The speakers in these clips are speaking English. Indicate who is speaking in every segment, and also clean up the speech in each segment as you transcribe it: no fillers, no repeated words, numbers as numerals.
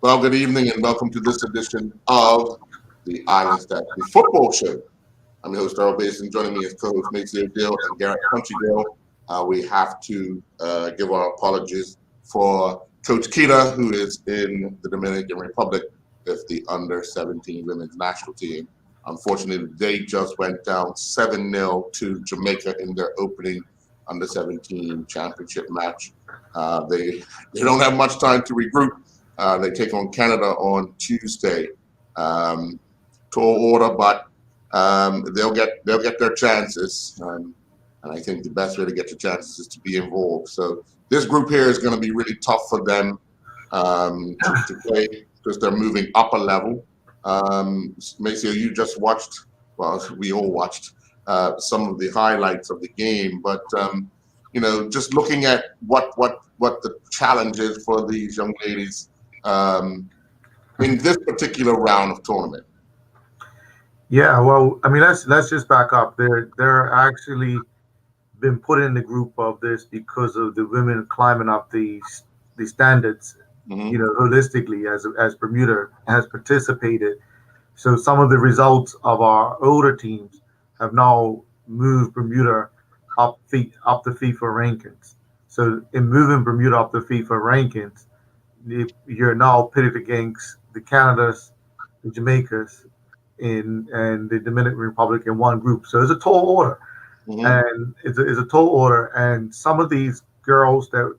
Speaker 1: Well, good evening and welcome to this edition of the Island Stat Football Show. I'm your host, Earl Basin. Joining me is co-host Maceo Dill and Garrett Punchy-Dill. We have to give our apologies for Coach Kita, who is in the Dominican Republic with the under-17 women's national team. Unfortunately, they just went down 7-0 to Jamaica in their opening under-17 championship match. They don't have much time to regroup. They take on Canada on Tuesday. Tall order, but they'll get their chances. And I think the best way to get your chances is to be involved. So this group here is going to be really tough for them to play because they're moving up a level. Maceo, you just watched. Well, we all watched some of the highlights of the game, but just looking at what the challenge is for these young ladies in this particular round of tournament.
Speaker 2: Yeah, well, I mean, let's just back up. They're actually been put in the group of this because of the women climbing up the standards, holistically as Bermuda has participated. So some of the results of our older teams have now moved Bermuda up the FIFA rankings. So in moving Bermuda up the FIFA rankings, you're now pitted against the Canadas, the Jamaicas, and the Dominican Republic in one group. So it's a tall order, and it's a tall order. And some of these girls that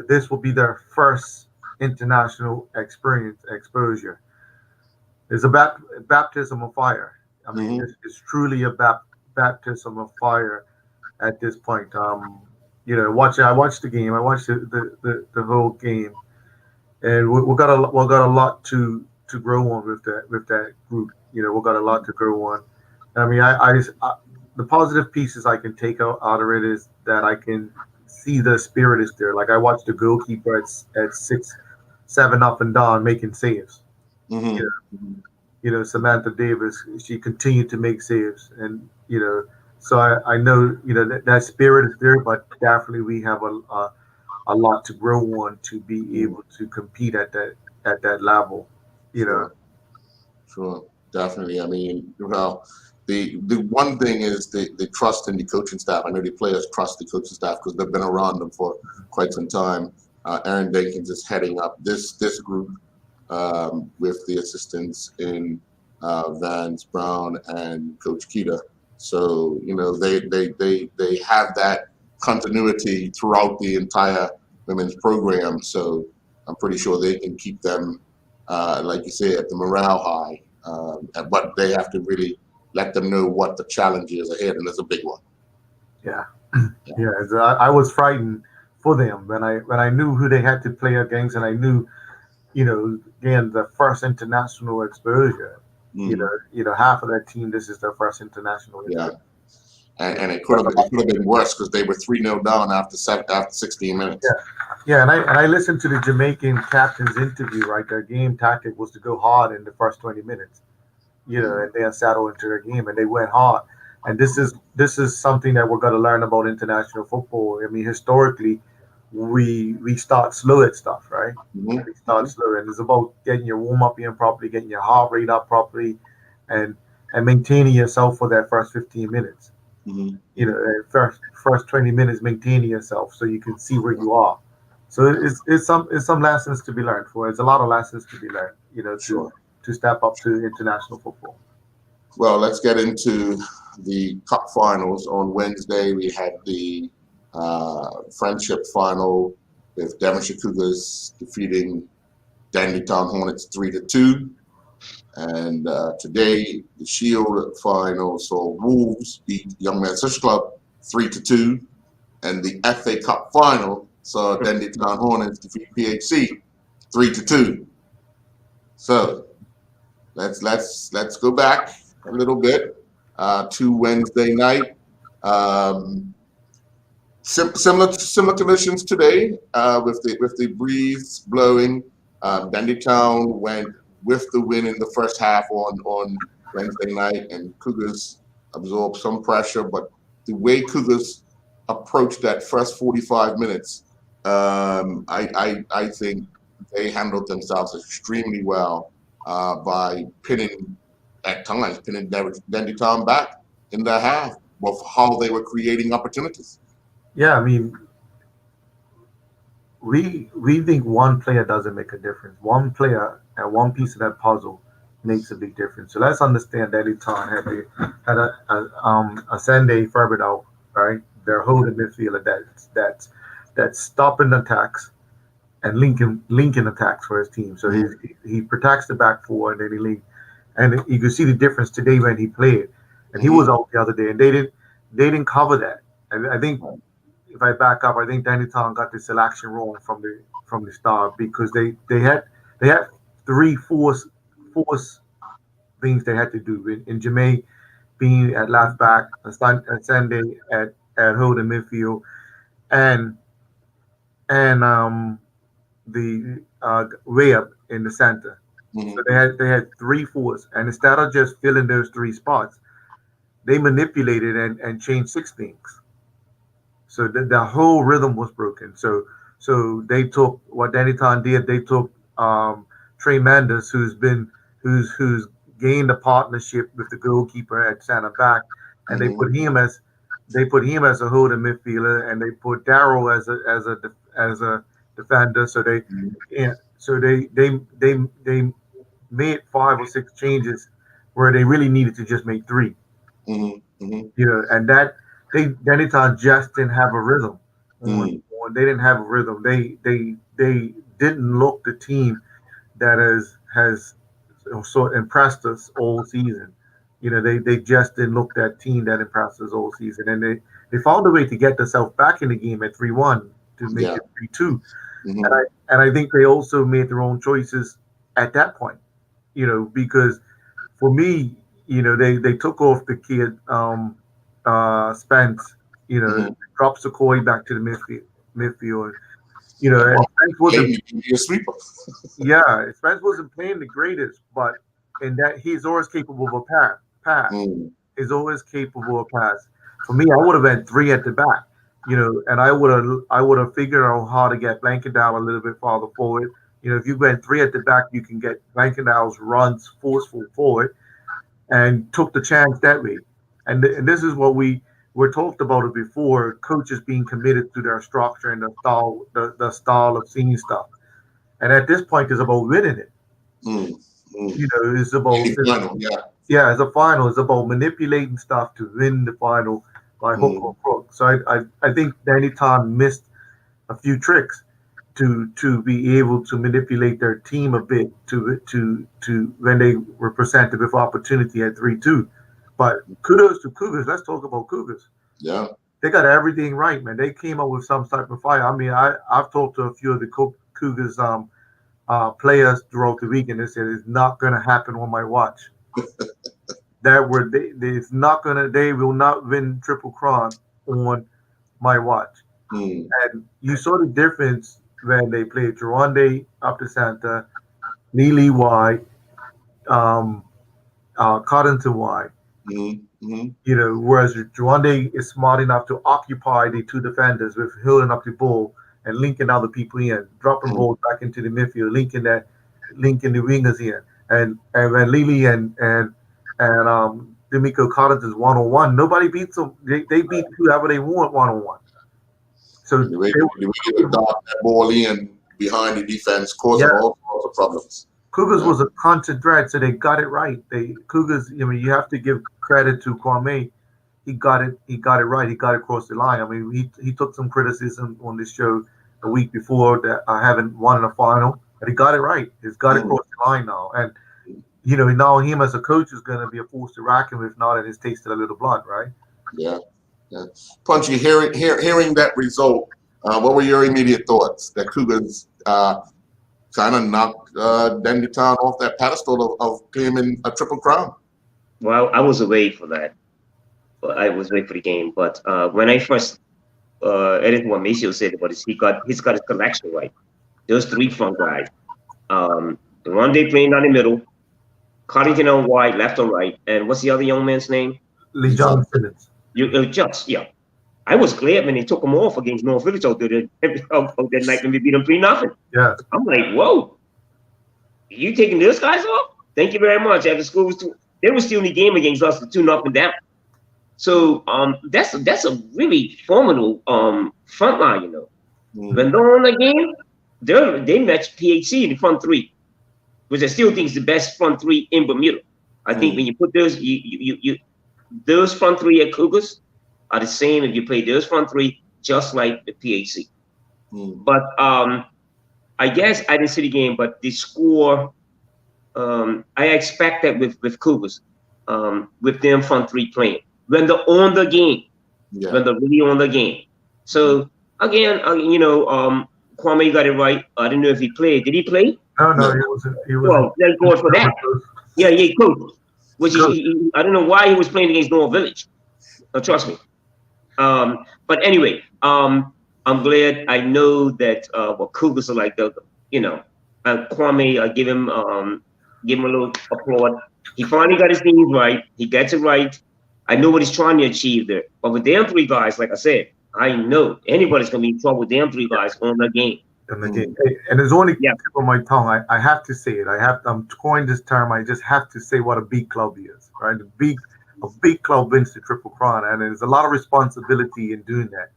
Speaker 2: this will be their first international exposure. It's a baptism of fire. I mean, it's truly a baptism of fire at this point. I watched the game. I watched the whole game, and we got a lot to grow on with that group. We've got a lot to grow on. I mean, I the positive pieces I can take out of it is that I can see the spirit is there. Like I watched the goalkeeper at 6-7 up and down making saves. Samantha Davis, she continued to make saves, and so I know that spirit is there, but definitely we have a lot to grow on to be able to compete at that level.
Speaker 1: Sure, definitely. I mean, the one thing is the trust in the coaching staff. I know the players trust the coaching staff because they've been around them for quite some time. Aaron Jenkins is heading up this group with the assistants in Vance Brown and Coach Kita. So they have that continuity throughout the entire women's program. So I'm pretty sure they can keep them, like you said, the morale high. But they have to really let them know what the challenge is ahead, and it's a big one.
Speaker 2: Yeah. I was frightened for them when I knew who they had to play against, and I knew, again, the first international exposure. Half of that team, this is their first international exposure.
Speaker 1: And it could have been worse because they were 3-0 down after 16 minutes.
Speaker 2: Yeah, and I listened to the Jamaican captain's interview. Right, their game tactic was to go hard in the first 20 minutes. And then settle into their game, and they went hard. And this is something that we're going to learn about international football. I mean, historically, we start slow at stuff, right? We start slow, and it's about getting your warm up in properly, getting your heart rate up properly, and maintaining yourself for that first 15 minutes. First 20 minutes, maintaining yourself so you can see where you are. So it's some lessons to be learned. It's a lot of lessons to be learned. To step up to international football.
Speaker 1: Well, let's get into the cup finals. On Wednesday, we had the friendship final with Devonshire Cougars defeating Dandytown Hornets 3-2. And today, the Shield final saw Wolves beat Young Men's Social Club 3-2. And the FA Cup final saw Dandytown Hornets defeat PHC 3-2. So let's go back a little bit to Wednesday night. Similar conditions today with the breeze blowing. Dandytown went with the win in the first half on Wednesday night, and Cougars absorbed some pressure. But the way Cougars approached that first 45 minutes, I think they handled themselves extremely well by at times pinning Dandy Tom back in the half of how they were creating opportunities.
Speaker 2: Yeah, I mean, we think one player doesn't make a difference. One player and one piece of that puzzle makes a big difference. So let's understand that Eton had a Sunday Fabregas, right? They're holding midfielder that's stopping attacks and linking attacks for his team. So he protects the back four and then he link. And you can see the difference today when he played. And he was out the other day, and they didn't cover that. And I think if I back up, I think Danny Town got the selection wrong from the start because they had three force things they had to do in Jermaine being at left back, Sunday at holding midfield, and the way up in the center. So they had three forwards, and instead of just filling those three spots, they manipulated and changed six things. So the whole rhythm was broken. So they took what Danny Tan did. They took Trey Mendes, who's gained a partnership with the goalkeeper at center back, and they put him as a holding midfielder, and they put Darrow as a defender. So they made 5 or 6 changes where they really needed to just make 3. You know, and that Danny Tan just didn't have a rhythm. They didn't have a rhythm. They didn't look the team that has sort of impressed us all season. You know, they just didn't look that team that impressed us all season, and they found a way to get themselves back in the game at 3-1 to make it 3-2. And I think they also made their own choices at that point. You know, because for me, you know, they took off the kid Spence. You know, dropped Sequoia back to the midfield. You know, and Spence wasn't
Speaker 1: a sweeper.
Speaker 2: Yeah, Spence wasn't playing the greatest, but in that he's always capable of a pass. He's always capable of pass. For me, I would have had 3 at the back. You know, and I would have figured out how to get Blankendown a little bit farther forward. You know, if you went 3 at the back, you can get Blankendown's runs forceful forward, and took the chance that way. And this is what we talked about it before. Coaches being committed to their structure and the style of seeing stuff. And at this point, it's about winning it. You know, it's about it's a final. It's about manipulating stuff to win the final by hook or crook. So I think Danny Tan missed a few tricks to be able to manipulate their team a bit to when they were presented with opportunity at 3-2. But kudos to Cougars. Let's talk about Cougars.
Speaker 1: Yeah,
Speaker 2: they got everything right, man. They came up with some type of fire. I mean, I've talked to a few of the Cougars players throughout the week, and they said it's not going to happen on my watch. It's not going to. They will not win Triple Crown on my watch. And you saw the difference when they played Geronde up to Santa, Lily wide, Cottonton wide. You know, whereas Geronde is smart enough to occupy the 2 defenders with holding up the ball and linking other people in, dropping balls back into the midfield, linking the wingers in, and when Lily and D'Amico Cottonton's 1-on-1, nobody beats them. They beat whoever they want 1-on-1. So
Speaker 1: the way they dart that ball in behind the defense causing all sorts of problems.
Speaker 2: Cougars was a constant threat, so they got it right. Cougars, I mean, you have to give credit to Kwame. He got it right. He got it across the line. I mean, he took some criticism on this show a week before that I haven't won in a final, but he got it right. He's got it across the line now, and you know, now him as a coach is going to be a force to reckon with. Now that he's tasted a little blood, right?
Speaker 1: Yeah. Punchy, hearing that result, what were your immediate thoughts? That Cougars kind of knocked Dandy Town off that pedestal of claiming a Triple Crown.
Speaker 3: Well, I was away for that. I was away for the game. But when I first edited what Maceo said about it, he's got his collection right. Those 3 front guys. The one day playing down the middle, Cottington on wide, left or right, and what's the other young man's name?
Speaker 2: Lee John Simmons.
Speaker 3: I was glad when they took them off against North Village out there that night when we beat them 3-0.
Speaker 2: Yeah.
Speaker 3: I'm like, whoa, you taking those guys off? Thank you very much. After school was they were still in the game against us, 2-0 down. So that's a really formidable front line, you know. When they're on the game, they match PHC in the front three, which I still think is the best front three in Bermuda. I think when you put those, those front three at Cougars are the same if you play those front three just like the PHC. But I guess I didn't see the game, but the score, I expect that with Cougars, with them front three playing when they're on the game, when they're really on the game. So again, you know, Kwame got it right. I didn't know if he played. Did he play?
Speaker 2: No, he wasn't.
Speaker 3: Well, thank God for that. Yeah, coach. Which I don't know why he was playing against North Village. Trust me. But anyway, I'm glad. I know that Cougars are like the, you know, Kwame. I give him a little applaud. He finally got his things right. He gets it right. I know what he's trying to achieve there. But with them three guys, like I said, I know anybody's gonna be in trouble with them three guys on the game.
Speaker 2: Hey, and there's only tip on my tongue. I have to say it. I'm coining this term. I just have to say what a big club is, right? A big club wins the Triple Crown, and there's a lot of responsibility in doing that.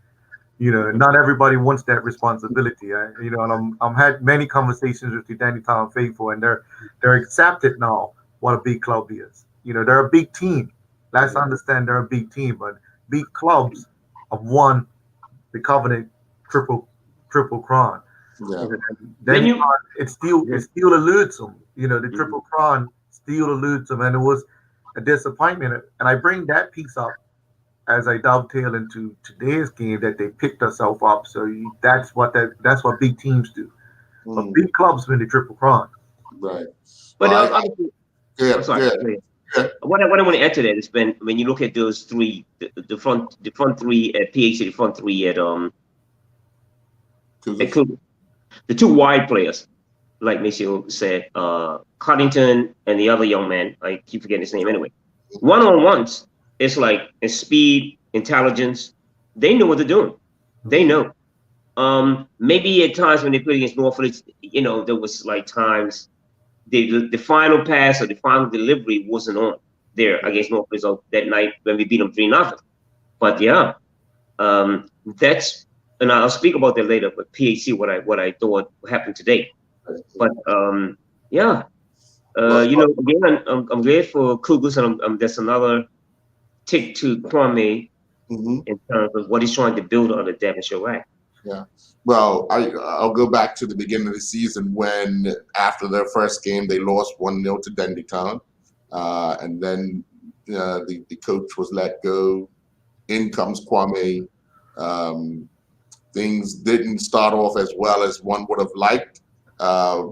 Speaker 2: You know, not everybody wants that responsibility. You know, and I'm had many conversations with the Dandytown faithful, and they're accepted now what a big club is. You know, they're a big team. Let's understand they're a big team, but big clubs have won the Covenant Triple Crown.
Speaker 1: Yeah.
Speaker 2: Then it still eludes them. You know, the Triple Crown still eludes them, and it was a disappointment. And I bring that piece up as I dovetail into today's game that they picked themselves up. So that's what big teams do. But big clubs win the Triple Crown.
Speaker 1: Right.
Speaker 3: But I'm sorry. What I want to add to that is when you look at those three, the front three at PHC, the front three at Cougar. The two wide players, like Maceo said, Coddington and the other young man, I keep forgetting his name anyway. One-on-ones, it's like it's speed, intelligence. They know what they're doing. They know. Maybe at times when they played against Norfolk, you know, there was like times the final pass or the final delivery wasn't on there against Norfolk that night when we beat them 3-0. But yeah, that's. And I'll speak about that later. But PHC, what I thought happened today. But you know, again, I'm glad for Cougars, and that's another tick to Kwame in terms of what he's trying to build on the Devonshire Rack.
Speaker 1: Yeah. Well, I'll go back to the beginning of the season when after their first game they lost 1-0 to Dandytown, and then the coach was let go. In comes Kwame. Things didn't start off as well as one would have liked.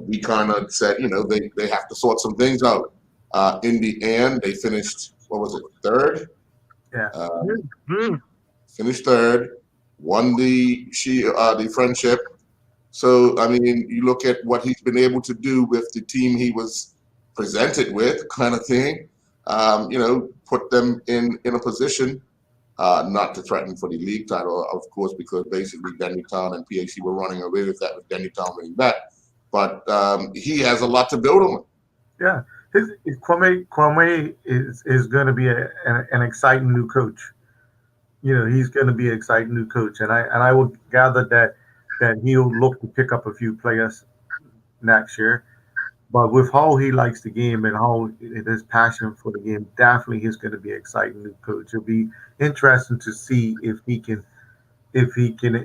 Speaker 1: We kind of said, you know, they have to sort some things out. In the end, they finished, what was it, third?
Speaker 2: Yeah.
Speaker 1: Finished third, won the friendship. So, I mean, you look at what he's been able to do with the team he was presented with, kind of thing. You know, put them in a position not to threaten for the league title, of course, because basically Dandytown and PHC were running away with that, with Dandytown winning that. But he has a lot to build on.
Speaker 2: Yeah, Kwame is going to be an exciting new coach. You know, he's going to be an exciting new coach, and I would gather that he'll look to pick up a few players next year. But with how he likes the game and how his passion for the game, definitely he's going to be an exciting new coach. It'll be interesting to see if he can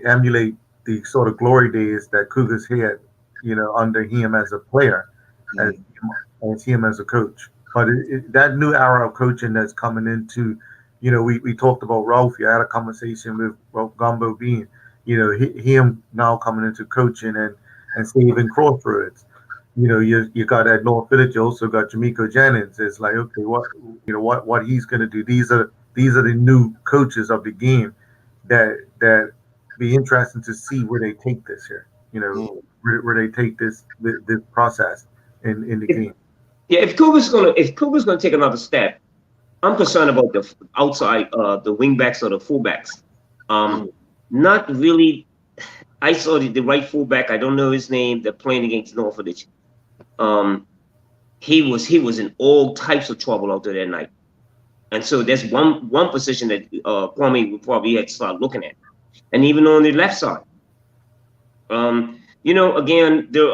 Speaker 2: emulate the sort of glory days that Cougars had, you know, under him as a player, as him as a coach. But that new era of coaching that's coming into, you know, we talked about Ralphie. I had a conversation with Ralph Gumbo Bean, you know, him now coming into coaching and saving Crossroads. You know, you got at North Village, you also got Jamaica Jennings. It's like, okay, what he's going to do. These are the new coaches of the game that be interesting to see where they take this here. You know, where they take this process in the game.
Speaker 3: Yeah, if Cougar's gonna take another step, I'm concerned about the outside, the wing backs or the full backs. Not really. I saw the right fullback. I don't know his name. They're playing against Norfolk. He was in all types of trouble out there that night. And so there's one position that Kwame would probably have to start looking at, and even on the left side. Again, there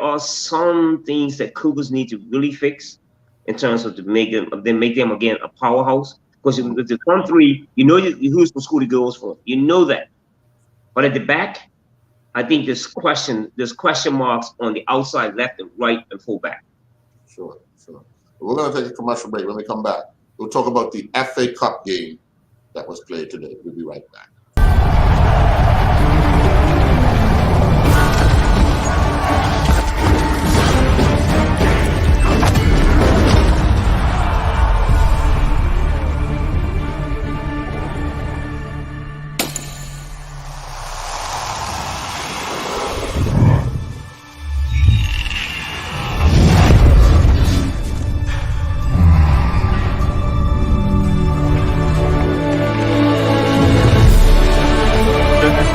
Speaker 3: are some things that Cougars need to really fix in terms of to make them again a powerhouse. Because with the front three, who's the school to go for. You know that. But at the back, I think there's question marks on the outside left and right and fullback.
Speaker 1: Sure. We're going to take a commercial break. When we come back, we'll talk about the FA Cup game that was played today. We'll be right back.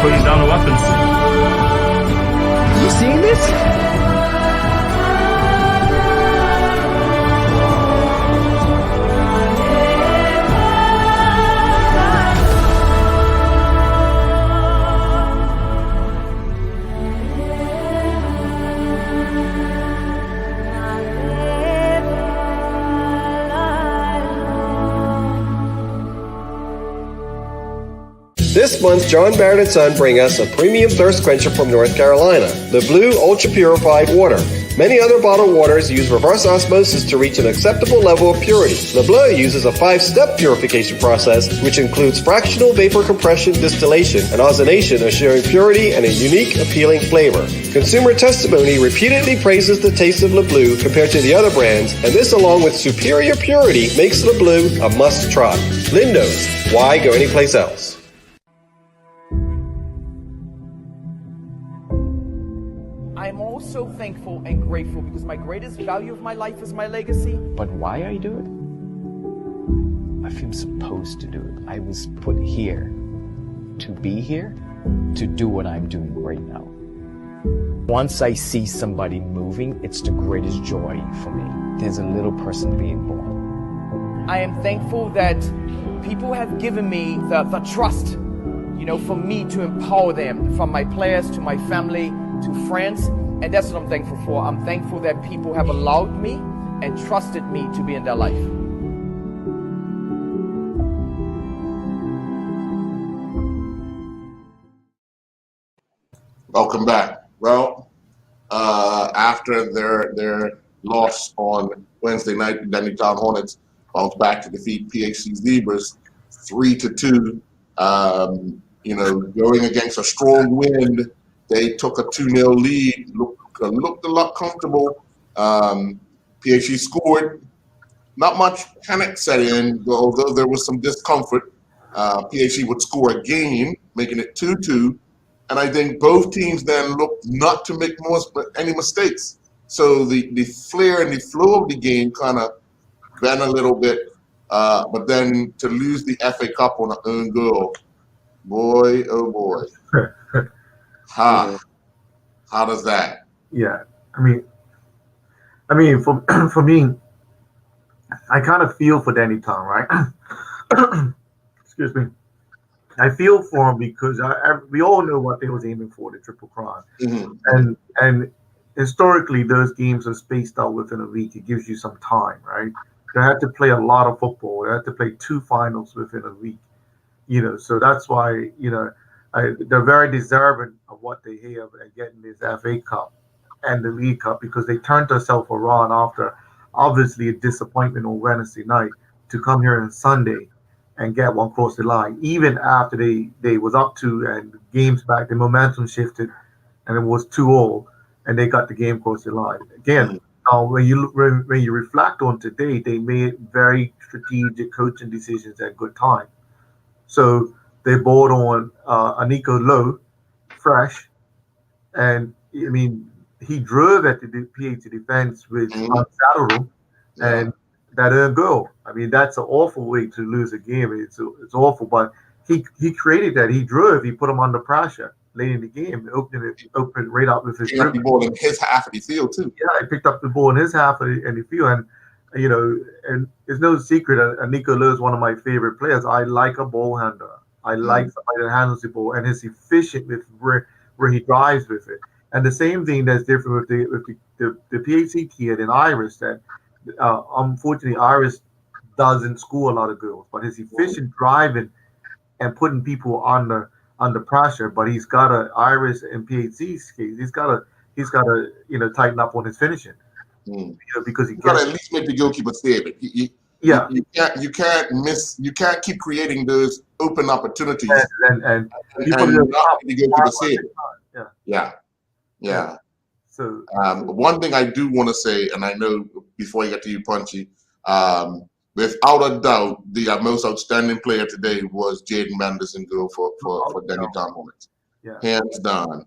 Speaker 4: Putting down the weapons.
Speaker 5: You seeing this? This month, John Barrett & Son bring us a premium thirst quencher from North Carolina, the Blue Ultra Purified Water. Many other bottled waters use reverse osmosis to reach an acceptable level of purity. Le Bleu uses a 5-step purification process, which includes fractional vapor compression, distillation, and ozonation, assuring purity and a unique, appealing flavor. Consumer testimony repeatedly praises the taste of Le Bleu compared to the other brands, and this, along with superior purity, makes Le Bleu a must-try. Lindo's. Why go anyplace else?
Speaker 6: I'm also thankful and grateful because my greatest value of my life is my legacy.
Speaker 7: But why I do it? I feel supposed to do it. I was put here to be here, to do what I'm doing right now. Once I see somebody moving, it's the greatest joy for me. There's a little person being born.
Speaker 6: I am thankful that people have given me the trust, for me to empower them, from my players to my family to friends. And that's what I'm thankful for. I'm thankful that people have allowed me and trusted me to be in their life.
Speaker 1: Welcome back. Well, after their loss on Wednesday night, the Dennytown Hornets bounced back to defeat PHC Zebras 3-2. Going against a strong wind, they took a 2-0 lead, looked a lot comfortable. PHC scored. Not much panic set in, although there was some discomfort. PHC would score again, making it 2-2. And I think both teams then looked not to make any mistakes. So the flair and the flow of the game kind of bent a little bit. But then to lose the FA Cup on an own goal, boy, oh boy. How does that?
Speaker 2: Yeah, I mean, for me, I kind of feel for Dennytown, right? Excuse me. I feel for him because we all know what they was aiming for, the Triple Crown, and historically those games are spaced out within a week. It gives you some time, right? They had to play a lot of football. They had to play 2 finals within a week, So that's why they're very deserving of what they have at getting this FA Cup and the League Cup, because they turned themselves around after obviously a disappointment on Wednesday night to come here on Sunday and get one across the line. Even after they was up 2 and games back, the momentum shifted and it was 2-2 and they got the game across the line. Again, when you reflect on today, they made very strategic coaching decisions at good time. So they bought on Aniko Lowe, fresh, and I mean he drove at the PHC defense with unsettled and that earned goal. I mean that's an awful way to lose a game. It's awful, but he created that. He drove. He put him under pressure late in the game, opened right up with his
Speaker 1: Picking up the
Speaker 2: dribble.
Speaker 1: ball in his half of the field too.
Speaker 2: Yeah, he picked up the ball in his half of the field, and and it's no secret. Nico Lewis is one of my favorite players. I like a ball handler. I like somebody that handles the ball and is efficient with where he drives with it. And the same thing that's different with the PHC kid and Iris. That unfortunately Iris doesn't score a lot of goals, but his efficient driving and putting people under pressure. But he's got Iris and PHC's case. He's got to tighten up on his finishing. Because he
Speaker 1: gotta at least make the goalkeeper save it. You can't keep creating those open opportunities
Speaker 2: and
Speaker 1: not the goalkeeper save it. Yeah.
Speaker 2: So
Speaker 1: one thing I do want to say, and I know before I get to you, Punchy, without a doubt, the most outstanding player today was Jaden Manderson goal for Danny Town Hornets.
Speaker 2: Yeah.
Speaker 1: Hands down.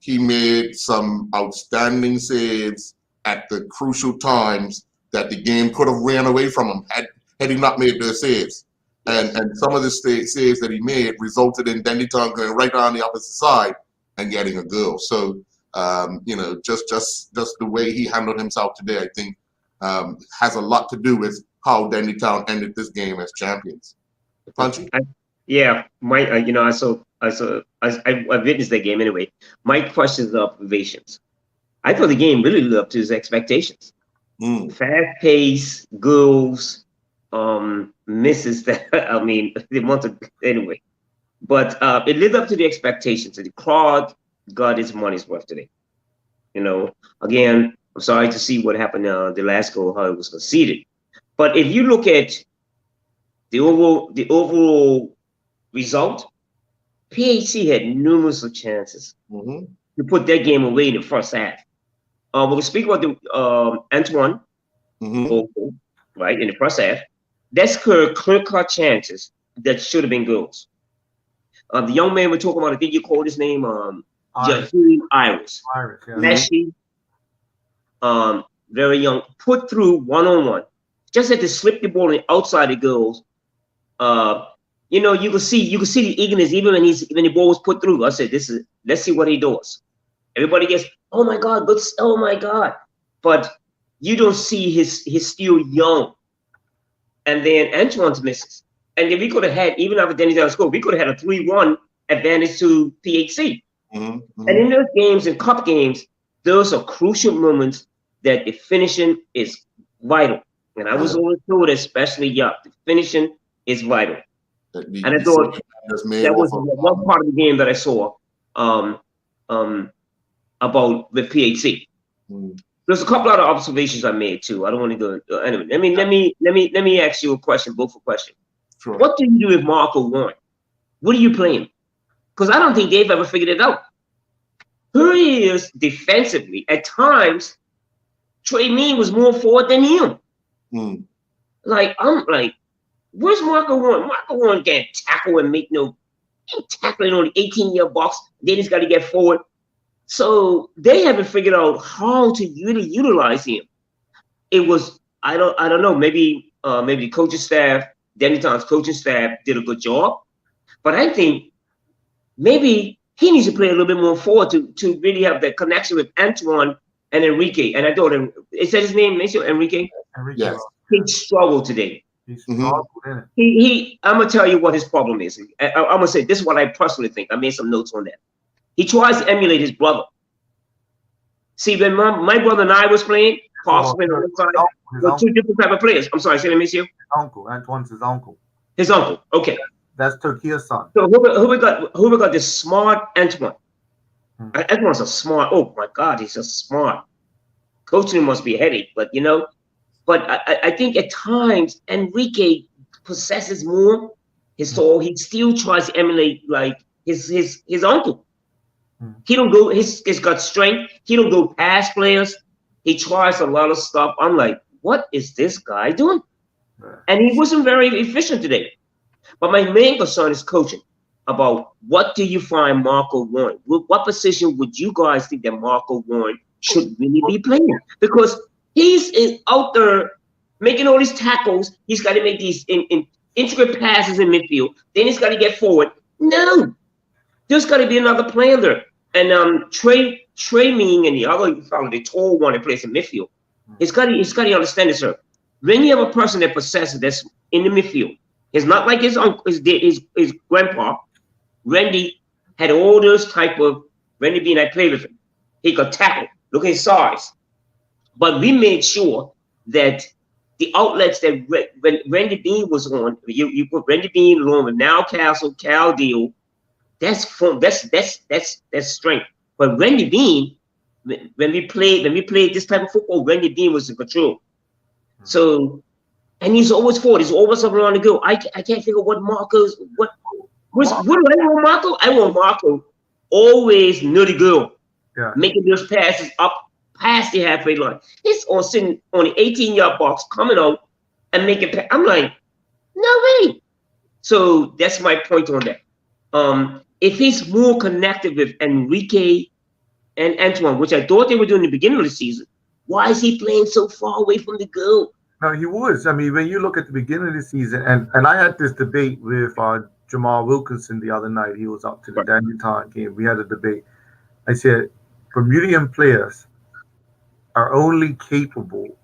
Speaker 1: He made some outstanding saves at the crucial times that the game could have ran away from him had he not made those saves. And some of the saves that he made resulted in Danny Town going right on the opposite side and getting a goal. So just the way he handled himself today, I think, has a lot to do with how Dandy Town ended this game as champions. Punchy?
Speaker 3: Yeah, my I witnessed that game anyway. My questions and observations. I thought the game really lived up to his expectations. Fast pace, goals, misses that they wanted anyway. But it lived up to the expectations. The crowd got his money's worth today. Again, I'm sorry to see what happened the last goal, how it was conceded. But if you look at the overall result, PHC had numerous chances to put that game away in the first half. We'll speak about the Antoine goal, right, in the first half. That's clear-cut chances that should have been goals. The young man we're talking about, I think you called his name, Jaheim Iris. Flashy, very young, put through one-on-one. Just had to slip the ball in outside the goals. You could see the eagerness even when the ball was put through. I said, let's see what he does. Everybody gets, oh my God, good, oh my God. But you don't see he's still young. And then Antoine's misses. And if we could have had, even after Denny Town scored, we could have had a 3-1 advantage to PHC. And in those games, in cup games, those are crucial moments that the finishing is vital. And I was always told, especially the finishing is vital. And I thought that was one part of the game that I saw about with PHC. There's a couple other observations I made too. I don't want to go anyway. Let me ask you a question, both a question.
Speaker 1: Sure.
Speaker 3: What do you do with Marco Warren? What are you playing? Because I don't think they've ever figured it out. Who he is defensively, at times, Trey Mean was more forward than him. I'm like, where's Marco Warren? Marco Warren can't tackle and make tackling on the 18-year box. Then he's got to get forward. So they haven't figured out how to really utilize him. It was, I don't know, maybe the coaching staff, Danny Town's coaching staff did a good job. But I think maybe he needs to play a little bit more forward to really have that connection with Antoine and Enrique. And I thought, is that his name, Enrique?
Speaker 1: Yes.
Speaker 3: He struggled today.
Speaker 2: He struggled, didn't
Speaker 3: I'm going to tell you what his problem is. I'm going to say, this is what I personally think. I made some notes on that. He tries to emulate his brother. See, when my brother and I was playing, Pops playing on the side, were two different type of players. I'm sorry, say that, Monsieur?
Speaker 2: Antoine's his uncle.
Speaker 3: His uncle, okay.
Speaker 2: That's Turkia's son.
Speaker 3: So who got this smart Antoine? Antoine's a smart, oh my God, he's a smart. Coaching him must be a headache, but But I think at times Enrique possesses more. So he still tries to emulate like his uncle. He don't go. He's got strength. He don't go past players. He tries a lot of stuff. I'm like, what is this guy doing? And he wasn't very efficient today. But my main concern is coaching. About what do you find Marco Warren? What position would you guys think that Marco Warren should really be playing? Because he's out there making all these tackles. He's got to make these in intricate passes in midfield. Then he's got to get forward. No, there's got to be another player there. And Trey Ming and the other fellow, the tall one that plays in midfield, he's got to understand this, sir. When you have a person that possesses that's in the midfield, it's not like his uncle, his grandpa. Randy had all those type of Randy Bean. I played with him. He could tackle. Look at his size. But we made sure that the outlets that when Randy Bean was on, you put Randy Bean along with Now Castle, Cal Deal. That's strength. But Randy Bean, when we played this type of football, Randy Bean was in control. So, and he's always forward. He's always up around the goal. I can't figure what Marco's what do I want Marco? I want Marco always near the goal, making those passes up past the halfway line. He's on sitting on the 18-yard box, coming out and making. I'm like, no way. So that's my point on that. If he's more connected with Enrique and Antoine, which I thought they were doing in the beginning of the season, why is he playing so far away from the goal?
Speaker 2: No, he was. I mean, when you look at the beginning of the season, and I had this debate with Jamal Wilkinson the other night. He was up to the Daniel Time game. We had a debate. I said, Bermudian players are only capable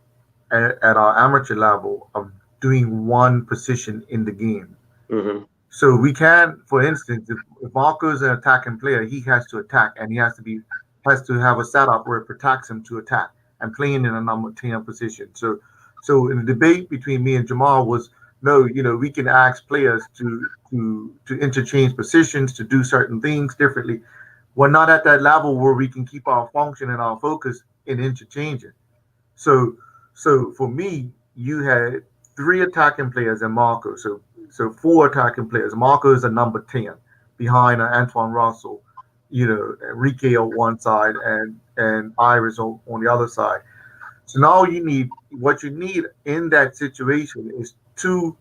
Speaker 2: at our amateur level of doing one position in the game. Mm-hmm. So we can, for instance, if Marco is an attacking player, he has to attack, and he has to have a setup where it protects him to attack and playing in a number 10 position. So in the debate between me and Jamal was, no, we can ask players to interchange positions, to do certain things differently. We're not at that level where we can keep our function and our focus in interchanging. So for me, you had 3 attacking players and Marco. So 4 attacking players. Marco is a number 10 behind Antoine Russell, Enrique on one side and Iris on the other side. So now what you need in that situation is 2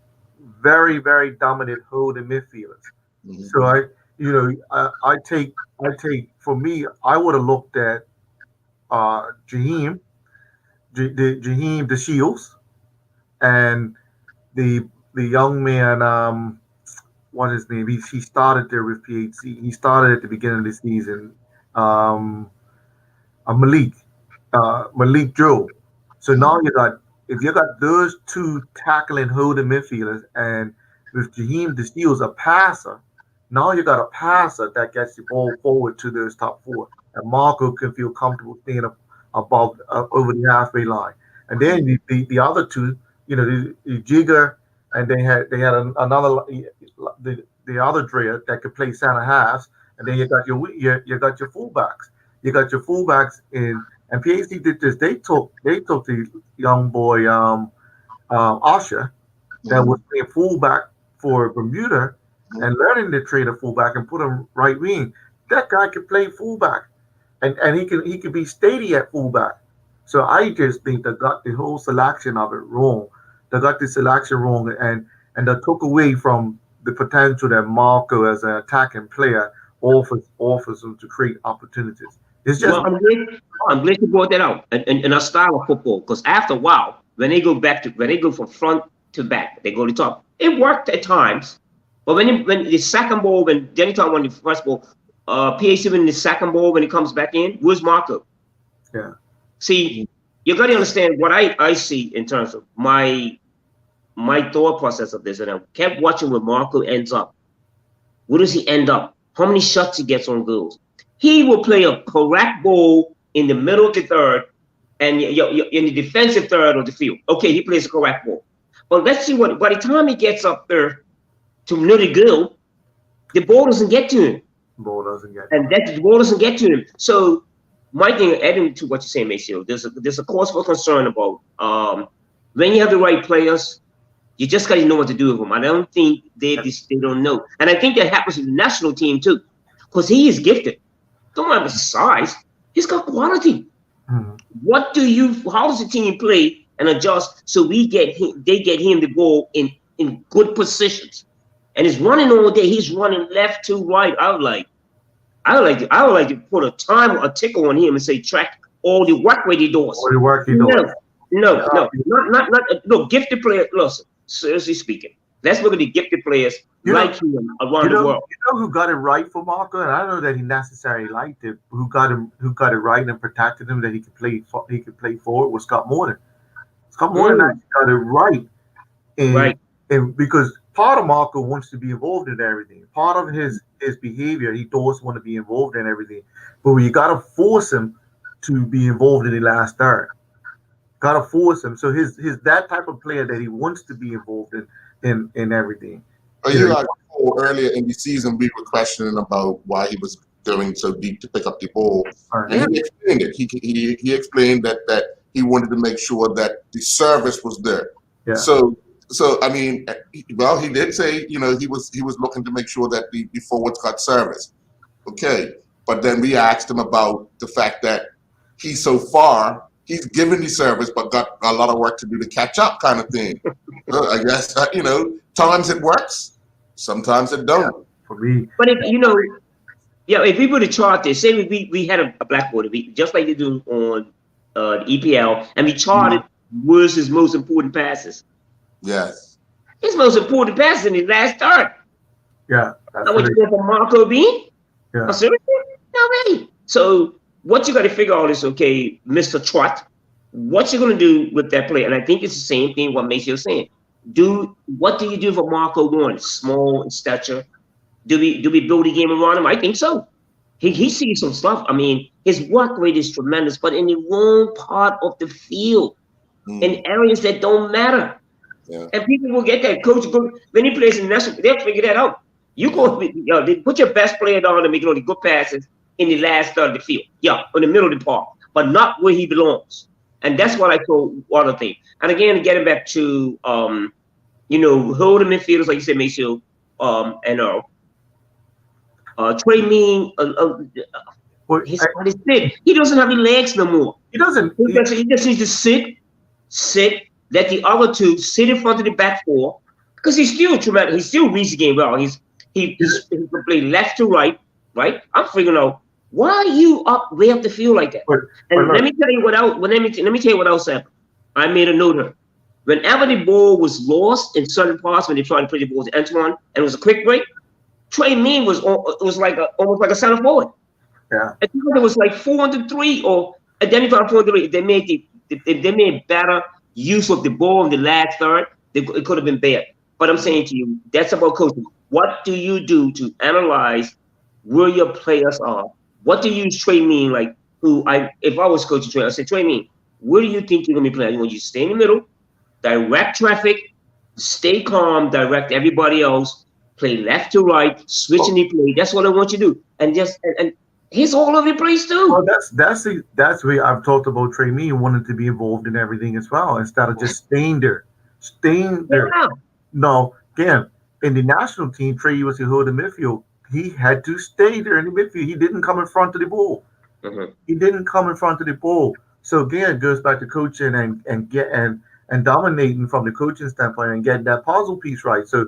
Speaker 2: very, very dominant holding midfielders. Mm-hmm. So I take for me, I would have looked at Jaheim the Shields and the young man, what his name? He started there with PHC. He started at the beginning of the season. Malik Joe. So now if you got those 2 tackling holding midfielders, and with Jaheim the Shields a passer, now you got a passer that gets the ball forward to those top 4, and Marco can feel comfortable staying above over the halfway line. And then the other 2, the Jigger. And they had another the other Drea that could play center halves, and then you got your fullbacks. You got your fullbacks in, and PhD did this. They took the young boy Asha that was playing fullback for Bermuda and learning the trade of fullback and put him right wing. That guy could play fullback, and he could be steady at fullback. So I just think they got the whole selection of it wrong. They got the selection wrong, and they took away from the potential that Marco, as an attacking player, offers them to create opportunities. It's just.
Speaker 3: Well, I'm glad you brought that out, and our style of football. Because after a while, when they go from front to back, they go to top. It worked at times, but when the second ball, when Danny Tom won the first ball, PAC win the second ball when he comes back in, where's Marco?
Speaker 2: Yeah.
Speaker 3: See. You got to understand what I see in terms of my thought process of this, and I kept watching where Marco ends up. Where does he end up? How many shots he gets on goals? He will play a correct ball in the middle of the third and in the defensive third of the field. Okay, he plays a correct ball. But let's see what, by the time he gets up there to near the goal, the ball doesn't get to him.
Speaker 2: The ball doesn't get
Speaker 3: to him. So, my thing, adding to what you're saying, Maceo, there's a cause for concern about when you have the right players, you just got to know what to do with them. I don't think they don't know. And I think that happens with the national team too, because he is gifted. Don't matter his size, he's got quality. Mm-hmm. How does the team play and adjust so they get him the ball in good positions? And he's running all day. He's running left to right. I would like to put a tickle on him and say, track all the work where he does.
Speaker 2: All the work he does.
Speaker 3: No, gifted player. Listen, seriously speaking, Let's look at the gifted players like him around the world.
Speaker 2: You know who got it right for Marco, and I don't know that he necessarily liked it. Who got it right and protected him that he could play forward was Scott Morton. Scott Morton actually got it right, and because part of Marco wants to be involved in everything. Part of his behavior, he does want to be involved in everything, but you got to force him to be involved in the last third. Got to force him. So his that type of player that he wants to be involved in everything.
Speaker 1: Earlier in the season, we were questioning about why he was going so deep to pick up the ball.
Speaker 2: Right.
Speaker 1: And he explained it. He explained that he wanted to make sure that the service was there.
Speaker 2: Yeah.
Speaker 1: So I mean, well, he did say, he was looking to make sure that the forwards got service. Okay, but then we asked him about the fact that he's given the service, but got a lot of work to do to catch up, kind of thing. I guess times it works, sometimes it don't.
Speaker 2: For me,
Speaker 3: but if we were to chart this, say we had a blackboard, just like they do on the EPL, and we charted was his most important passes.
Speaker 1: Yes.
Speaker 3: His most important passes in his last start.
Speaker 2: Yeah.
Speaker 3: Now what you go for Marco Bean?
Speaker 2: Yeah.
Speaker 3: Seriously? Not ready. So what you got to figure out is, okay, Mr. Trot, what you going to do with that player? And I think it's the same thing what Maceo saying. What do you do for Marco Warren? Small in stature. Do we build a game around him? I think so. He sees some stuff. I mean, his work rate is tremendous, but in the wrong part of the field, in areas that don't matter. Yeah. And people will get that. Coach, when he plays in the national, they'll figure that out. You go, they put your best player down and make all the good passes in the last third of the field. Yeah, in the middle of the park, but not where he belongs. And that's what I told one of the things. And again, getting back to, hold the midfielders, like you said, Maceo, and Earl. Trey Mean, his body is thick. He doesn't have any legs no more.
Speaker 2: He doesn't.
Speaker 3: He just needs to sit, let the other two sit in front of the back four, because he's still tremendous. He still reads the game well. He can play left to right. I'm figuring out, why are you way up the field like that? Let me tell you what else happened. I made a note of it. Whenever the ball was lost in certain parts, when they tried to play the ball to Antoine, and it was a quick break, Trey Mean was almost like a center forward.
Speaker 2: Yeah.
Speaker 3: I think it was like 4-3 or identified 4-3. They made better use of the ball in the last third. It could have been bad. But I'm saying to you, that's about coaching. What do you do to analyze where your players are? What do you use Trey Mean like? If I was coaching Trey, I said, Trey Mean, where do you think you're gonna be playing? You want you to stay in the middle, direct traffic, stay calm, direct everybody else, play left to right, switch in the play. That's what I want you to do. And he's all over the place too.
Speaker 2: Well, that's where I've talked about Trey Mean wanting to be involved in everything as well, instead of just staying there. Yeah. No, again, in the national team, Trey was the hood in midfield. He had to stay there in the midfield. He didn't come in front of the ball. Mm-hmm. He didn't come in front of the ball. So again, it goes back to coaching and dominating from the coaching standpoint and getting that puzzle piece right. So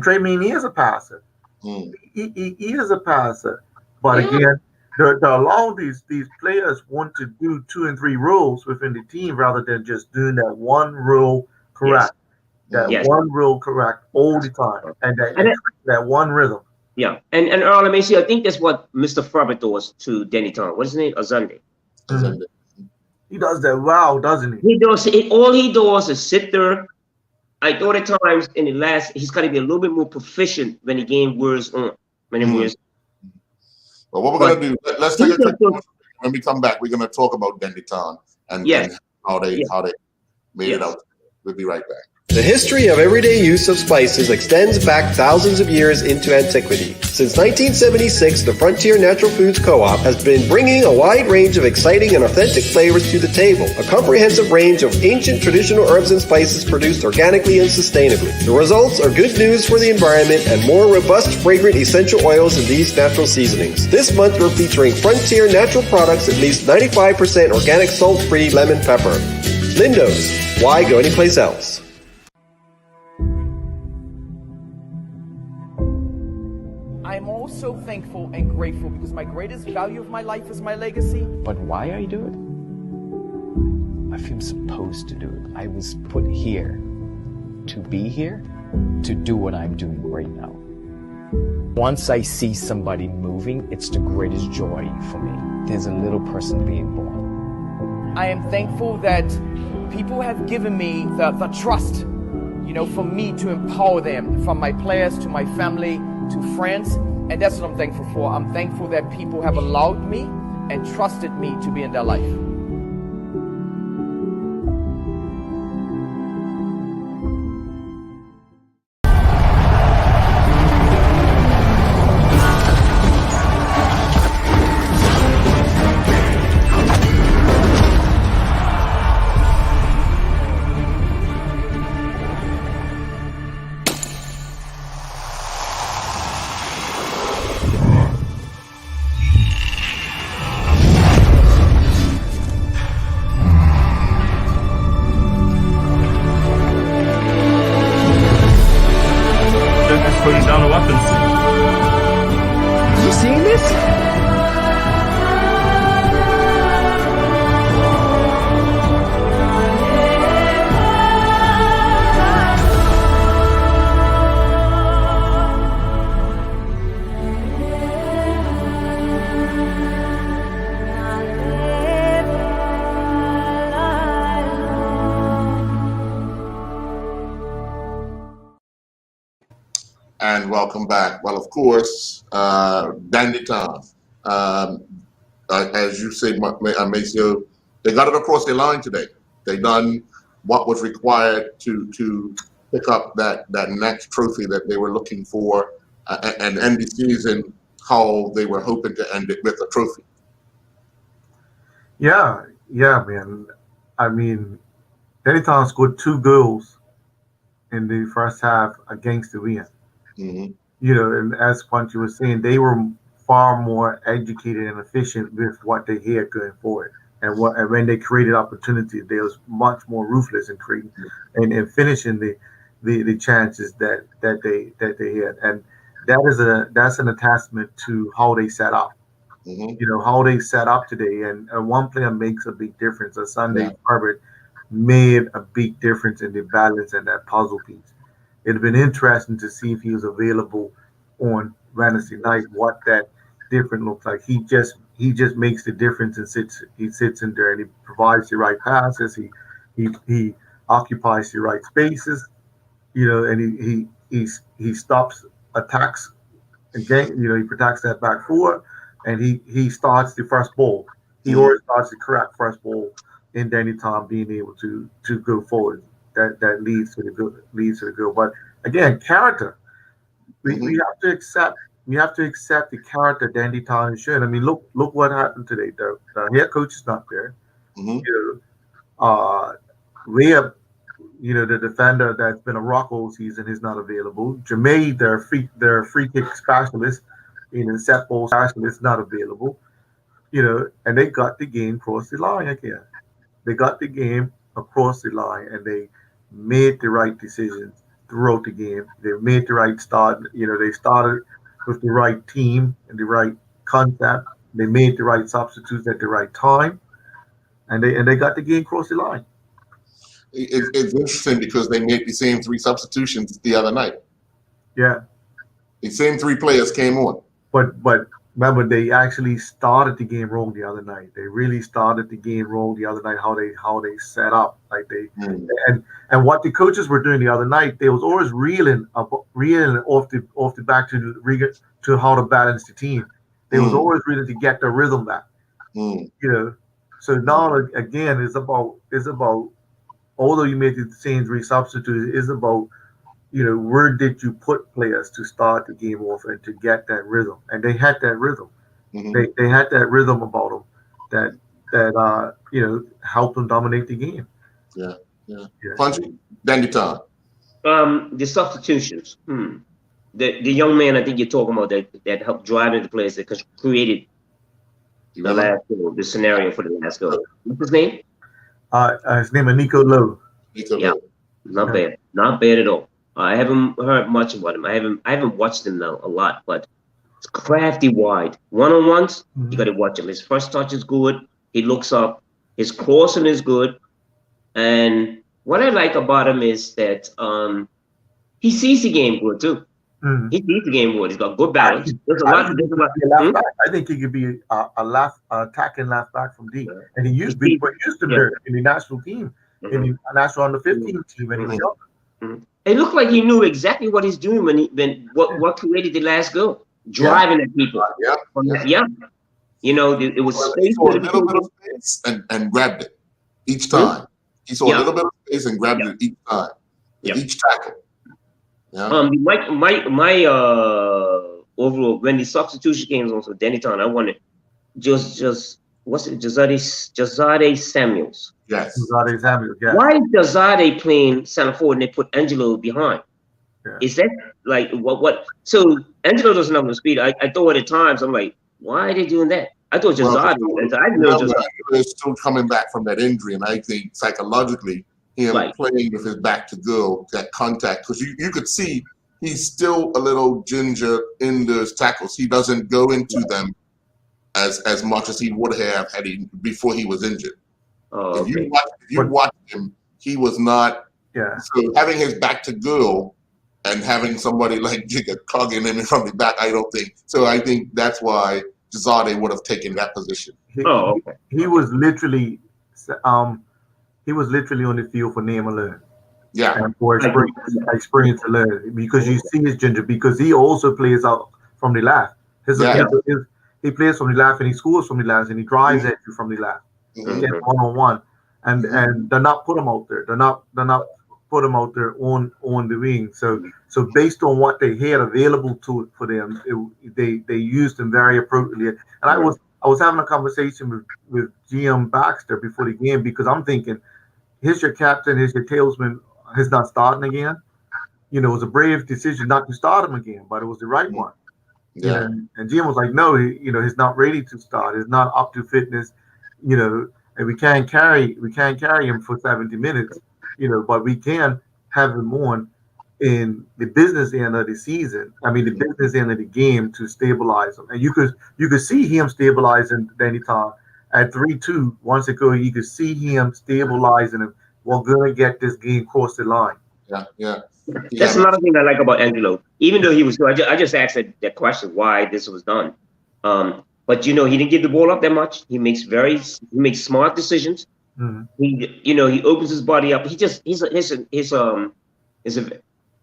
Speaker 2: Trey Mean, he is a passer. He is a passer. But again, a lot of these players want to do 2 and 3 roles within the team rather than just doing that one role correct. Yes. One role correct all the time. And that one rhythm.
Speaker 3: Yeah. And Earl, let me see, I think that's what Mr. Faber does to Danny Town. What's his name? Azande.
Speaker 2: Mm-hmm. He does that well, doesn't he?
Speaker 3: He does. All he does is sit there. I thought at times in the last, he's got to be a little bit more proficient when the game wears on.
Speaker 1: Well, what we're going to do, let's take a quick break. When we come back, we're going to talk about Dandy Town and how they made it out. We'll be right back.
Speaker 5: The history of everyday use of spices extends back thousands of years into antiquity. Since 1976, the Frontier Natural Foods Co-op has been bringing a wide range of exciting and authentic flavors to the table. A comprehensive range of ancient traditional herbs and spices produced organically and sustainably. The results are good news for the environment and more robust, fragrant essential oils in these natural seasonings. This month, we're featuring Frontier Natural Products, at least 95% organic salt-free lemon pepper. Lindo's. Why go anyplace else?
Speaker 6: I'm also thankful and grateful because my greatest value of my life is my legacy.
Speaker 7: But why I do it? I feel supposed to do it. I was put here to be here, to do what I'm doing right now. Once I see somebody moving, it's the greatest joy for me. There's a little person being born.
Speaker 6: I am thankful that people have given me the trust, for me to empower them, from my players to my family to friends. And that's what I'm thankful for. I'm thankful that people have allowed me and trusted me to be in their life.
Speaker 4: Putting down the weapons.
Speaker 7: You seeing this?
Speaker 1: And welcome back. Well, of course, Dandy Tom, as you said, Maceo, they got it across the line today. They done what was required to pick up that next trophy that they were looking for and end the season how they were hoping to end it, with a trophy.
Speaker 2: Yeah, man. I mean, Danny Tom scored 2 goals in the first half against the win.
Speaker 1: Mm-hmm.
Speaker 2: And as Punchy was saying, they were far more educated and efficient with what they had going forward, and when they created opportunities, they was much more ruthless in creating and finishing the chances that they had, and that's an attachment to how they set up.
Speaker 1: Mm-hmm.
Speaker 2: How they set up today, and one player makes a big difference. Sunday Herbert made a big difference in the balance and that puzzle piece. It'd been interesting to see if he was available on Wednesday night, what that difference looks like. He just makes the difference and sits in there and he provides the right passes. He occupies the right spaces, and he stops attacks again. He protects that back four, and he starts the first ball. He always starts the correct first ball in Danny Tom being able to go forward. That leads to the goal. But again, character. We have to accept the character Dandy Tom should. I mean, look what happened today. The head coach is not there. Rhea, the defender that's been a rock all season, is not available. Jermaine, their free kick specialist, set ball specialist, not available. And they got the game across the line again. They got the game across the line, and they made the right decisions throughout the game. They made the right start. They started with the right team and the right concept. They made the right substitutes at the right time, and they got the game across the line.
Speaker 1: It's interesting because they made the same 3 substitutions the other night.
Speaker 2: Yeah,
Speaker 1: the same 3 players came on.
Speaker 2: But remember, they actually started the game wrong the other night. They really started the game wrong the other night. How they set up, like and what the coaches were doing the other night, they was always reeling off the back to how to balance the team. They was always reeling to get the rhythm back. So now again, it's about although you made the same 3 substitutes, it's about where did you put players to start the game off and to get that rhythm? And they had that rhythm. They had that rhythm about them that helped them dominate the game.
Speaker 1: Yeah. Punchy, Dandy Tom.
Speaker 3: The substitutions. The young man I think you're talking about that helped drive the players that created the last goal, the scenario for the last goal. What's his name?
Speaker 2: His name is Nico Lowe.
Speaker 3: Not bad at all. I haven't heard much about him. I haven't watched him now a lot, but it's crafty wide. One-on-ones, you got to watch him. His first touch is good. He looks up. His crossing is good. And what I like about him is that he sees the game good too.
Speaker 2: Mhm.
Speaker 3: He sees the game good. He's got good balance. There's a
Speaker 2: I
Speaker 3: lot.
Speaker 2: think
Speaker 3: There's
Speaker 2: he
Speaker 3: a
Speaker 2: could
Speaker 3: lot.
Speaker 2: be a left back. I think he could be a attacking left back from deep. And he used
Speaker 3: He-
Speaker 2: him
Speaker 3: yeah.
Speaker 2: there in the national team, in the national under 15 team when he was young.
Speaker 3: It looked like he knew exactly what he's doing when what created the last goal, driving at people.
Speaker 1: Yeah.
Speaker 3: You know, it was
Speaker 1: Well,
Speaker 3: space
Speaker 1: he saw a
Speaker 3: for the
Speaker 1: little bit
Speaker 3: people.
Speaker 1: of space and grabbed it each time. He saw a
Speaker 3: Yeah.
Speaker 1: little bit of space and grabbed it each time.
Speaker 3: Yeah.
Speaker 1: Each tackle. Yeah.
Speaker 3: My overall when the substitution came on for Dennytown, I wanted just what's it, Jazade Samuels.
Speaker 1: Yes.
Speaker 2: Zade Samuel, yeah.
Speaker 3: Why is Jazade playing center forward and they put Angelo behind?
Speaker 2: Yeah.
Speaker 3: Is that like what? So Angelo doesn't have the speed. I thought at times I'm like, why are they doing that? I thought Jazade. I didn't know
Speaker 1: Remember,
Speaker 3: Jazade.
Speaker 1: he was still coming back from that injury, and I think psychologically, him
Speaker 3: Right.
Speaker 1: playing with his back to goal, that contact, because you could see he's still a little ginger in those tackles. He doesn't go into them as much as he would have had he before he was injured.
Speaker 3: Oh,
Speaker 1: If you
Speaker 3: okay.
Speaker 1: watch him, he was not.
Speaker 2: Yeah.
Speaker 1: So having his back to goal and having somebody like Jigga clogging him from the back, I don't think. So I think that's why Jazade would have taken that position.
Speaker 3: Oh, okay.
Speaker 2: He was literally on the field for name alone.
Speaker 1: Yeah.
Speaker 2: And for experience to learn, because you see his ginger, because he also plays out from the left. He plays from the left and he scores from the left and he drives at you from the left.
Speaker 1: Mhm.
Speaker 2: He gets 1-on-1, and they're not put him out there. They're not put him out there on the wing. So based on what they had available for them, they used him very appropriately. And I was having a conversation with GM Baxter before the game, because I'm thinking, here's your captain, here's your tailsman, he's not starting again. You know, it was a brave decision not to start him again, but it was the right one.
Speaker 1: Yeah.
Speaker 2: And GM was like, no, he's not ready to start. He's not up to fitness, and we can't carry him for 70 minutes, but we can have him on in the business end of the season. I mean, the business end of the game to stabilize him. And you could see him stabilizing Dennytown at 3-2. Once it goes, you could see him stabilizing him. We're gonna get this game across the line.
Speaker 1: Yeah.
Speaker 3: That's another thing I like about Angelo. Even though he was good, I just asked that question why this was done. But he didn't give the ball up that much. He makes smart decisions.
Speaker 2: Mm-hmm.
Speaker 3: He opens his body up.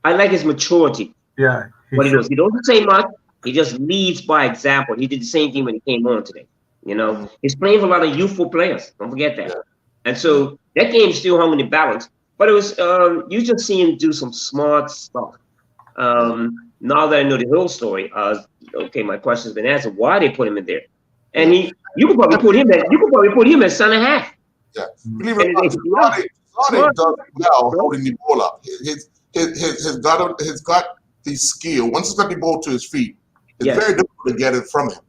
Speaker 3: I like his maturity.
Speaker 2: Yeah.
Speaker 3: What he does, he doesn't say much. He just leads by example. He did the same thing when he came on today. He's playing for a lot of youthful players. Don't forget that.
Speaker 1: Yeah.
Speaker 3: And so that game still hung in the balance. But it was you just see him do some smart stuff. Now that I know the whole story, okay, my question's been answered. Why they put him in there? And you could probably put him at center half.
Speaker 1: Yeah. Believe it or not, Zade does well holding the ball up. He's got the skill. Once he's got the ball to his feet, it's very difficult to get it from him.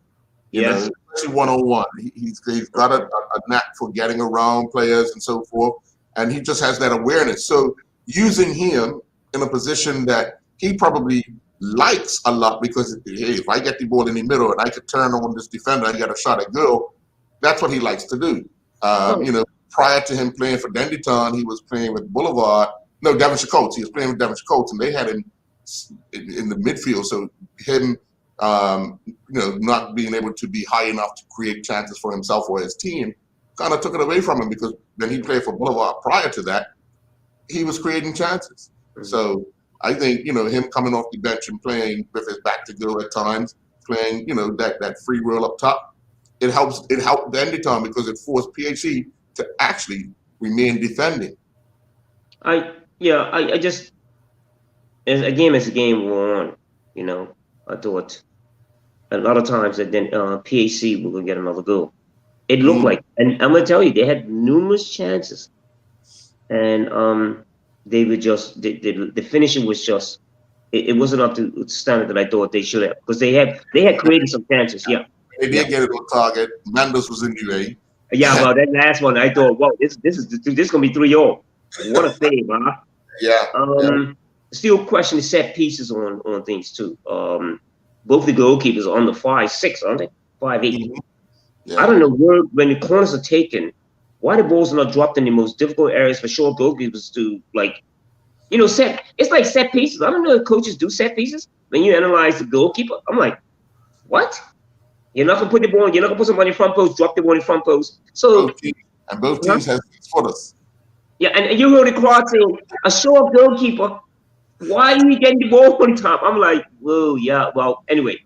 Speaker 1: Especially one-on-one. He's got a knack for getting around players and so forth, and he just has that awareness. So using him in a position that he probably likes a lot, because hey, if I get the ball in the middle and I could turn on this defender and get a shot at goal, that's what he likes to do. Prior to him playing for Dendytown, he was playing with Devonshire Colts. He was playing with Devonshire Colts, and they had him in the midfield. So him, not being able to be high enough to create chances for himself or his team kind of took it away from him, because when he played for Boulevard prior to that, he was creating chances. Mm-hmm. So I think, him coming off the bench and playing with his back to goal at times, playing, that free roll up top, it helped Dendytown, because it forced PHC to actually remain defending.
Speaker 3: I just, as a game wore on, I thought a lot of times that then PHC will get another goal. It looked like, and I'm gonna tell you, they had numerous chances, and they were just the finishing was just it wasn't up to the standard that I thought they should have, because they had created some chances. Yeah,
Speaker 1: they did get it on target. Mendes was in the way.
Speaker 3: Yeah, well, that last one, I thought, wow, this is gonna be 3-0. What a save, huh?
Speaker 1: Yeah.
Speaker 3: Still question the set pieces on things too. Both the goalkeepers are on the 5'6", aren't they? 5'8".
Speaker 1: Mm-hmm. Yeah.
Speaker 3: I don't know when the corners are taken, why the balls are not dropped in the most difficult areas for short goalkeepers to It's like set pieces. I don't know if coaches do set pieces. When you analyze the goalkeeper, I'm like, what? You're not gonna put the ball. You're not gonna put somebody in front post, drop the ball in front post. So
Speaker 1: both teams have 6 footers.
Speaker 3: yeah, and you heard the crowd saying, a short goalkeeper. Why are you getting the ball on top? I'm like, whoa, yeah. Well, anyway,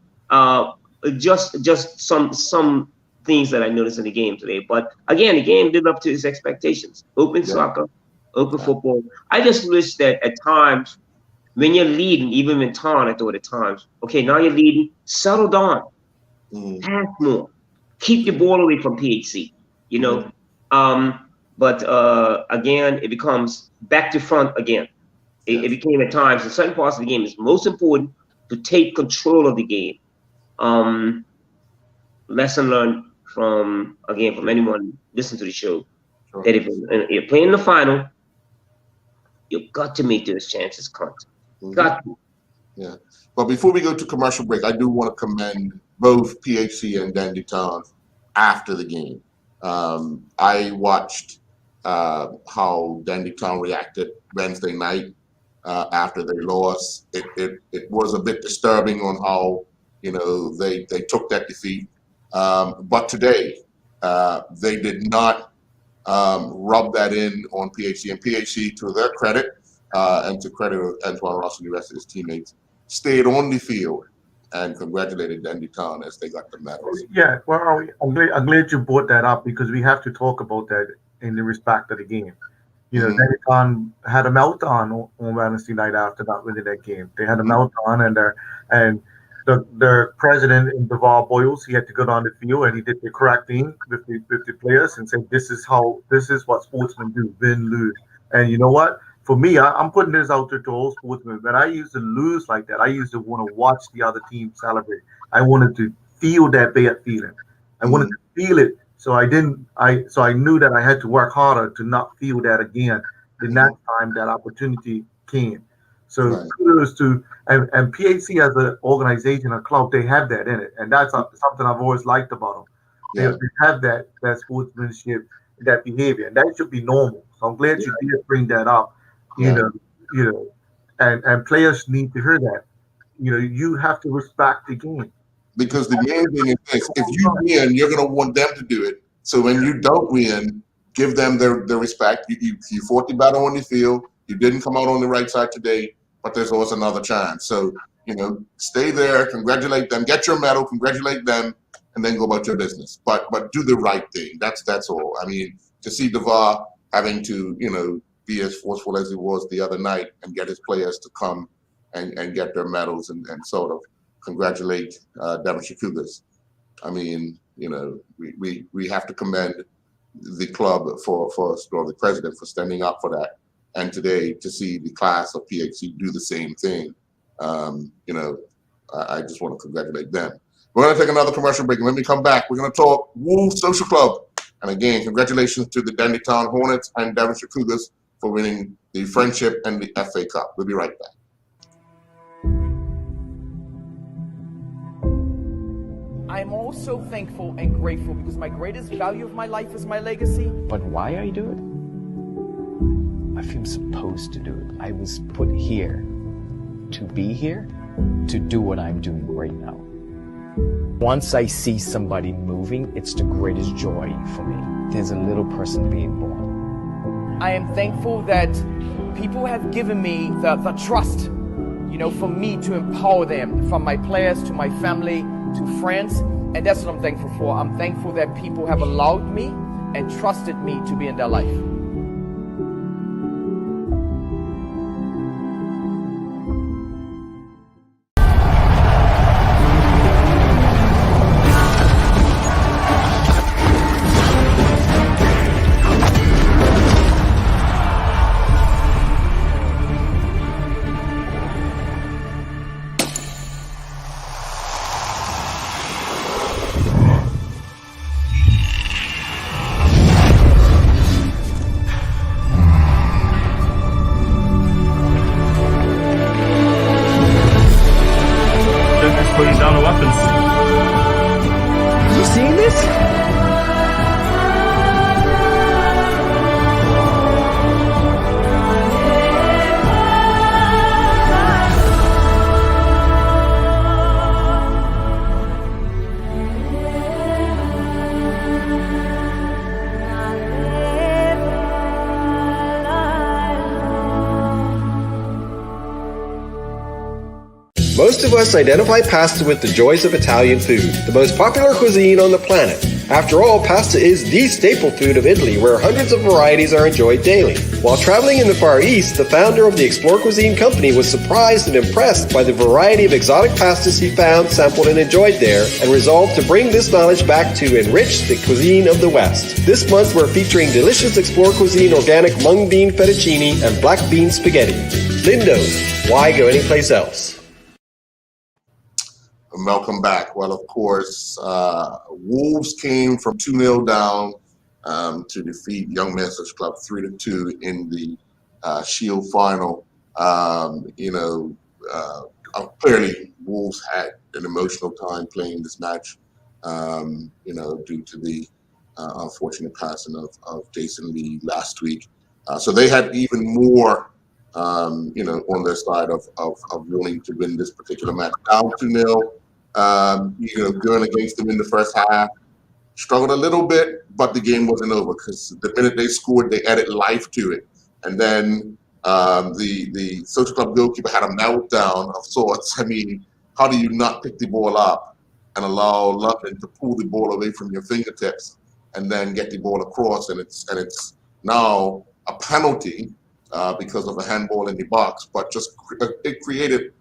Speaker 3: just some things that I noticed in the game today. But again, the game lived up to its expectations. Open soccer, open football. I just wish that at times when you're leading, even in town, I thought at times, okay, now you're leading, settle down, pass more, keep the ball away from PHC. But again, it becomes back to front again. It became at times in certain parts of the game it's most important to take control of the game. Lesson learned from anyone listening to the show that if you're playing the final, you've got to make those chances count. Got to.
Speaker 1: Yeah. But before we go to commercial break, I do want to commend both PHC and Dandy Town after the game. I watched how Dandy Town reacted Wednesday night after they lost. It was a bit disturbing on how they took that defeat. But today they did not rub that in on PHC, and PHC, to their credit and to credit Antoine Ross and the rest of his teammates, stayed on the field and congratulated Dandy Town as they got the medals.
Speaker 2: Yeah, well, I'm glad you brought that up because we have to talk about that in the respect of the game. Dandy Town had a meltdown on Wednesday night after not winning that game. They had a meltdown, and their president, Deval Boyles, he had to go down the field and he did the correct thing with the players and said, this is what sportsmen do, win, lose. And you know what? For me, I'm putting this out there to all sportsmen. When I used to lose like that, I used to want to watch the other team celebrate. I wanted to feel that bad feeling. I wanted to feel it. So I knew that I had to work harder to not feel that again the next time that opportunity came. So kudos to and PHC as an organization, a club, they have that in it, and that's something I've always liked about them. They have that sportsmanship, that behavior, and that should be normal. So I'm glad you did bring that up. And players need to hear that. You have to respect the game.
Speaker 1: Because the main thing is this: if you win, you're going to want them to do it. So when you don't win, give them their respect. You fought the battle on the field. You didn't come out on the right side today, but there's always another chance. So, stay there, congratulate them, get your medal, congratulate them, and then go about your business. But do the right thing. That's all. I mean, to see Deval having to, be as forceful as he was the other night and get his players to come and get their medals and sort of congratulate Devonshire Cougars. I mean, we have to commend the club for the president for standing up for that. And today to see the class of PHC do the same thing, I just want to congratulate them. We're going to take another commercial break. And when we come back, we're going to talk Wolves Social Club. And again, congratulations to the Dandy Town Hornets and Devonshire Cougars for winning the Friendship and the FA Cup. We'll be right back.
Speaker 6: I'm also thankful and grateful because my greatest value of my life is my legacy.
Speaker 7: But why I do it? I feel supposed to do it. I was put here to be here, to do what I'm doing right now. Once I see somebody moving, it's the greatest joy for me. There's a little person being born.
Speaker 6: I am thankful that people have given me the trust, for me to empower them, from my players to my family to friends. And that's what I'm thankful for. I'm thankful that people have allowed me and trusted me to be in their life.
Speaker 4: Putting down the weapons.
Speaker 7: You seeing this?
Speaker 5: Most of us identify pasta with the joys of Italian food, the most popular cuisine on the planet. After all, pasta is the staple food of Italy, where hundreds of varieties are enjoyed daily. While traveling in the Far East, the founder of the Explore Cuisine company was surprised and impressed by the variety of exotic pastas he found, sampled, and enjoyed there, and resolved to bring this knowledge back to enrich the cuisine of the West. This month, we're featuring delicious Explore Cuisine organic mung bean fettuccine and black bean spaghetti. Lindo's, why go anyplace else?
Speaker 1: Welcome back. Well, of course, Wolves came from 2-0 down to defeat Young Men's Social Club 3-2 in the Shield final. Clearly, Wolves had an emotional time playing this match, due to the unfortunate passing of Jason Lee last week. So they had even more, on their side of wanting to win this particular match. Down 2-0. Going against them in the first half, struggled a little bit, but the game wasn't over because the minute they scored, they added life to it. And then the Social Club goalkeeper had a meltdown of sorts. I mean, how do you not pick the ball up and allow London to pull the ball away from your fingertips and then get the ball across? And it's now a penalty because of a handball in the box, but just it created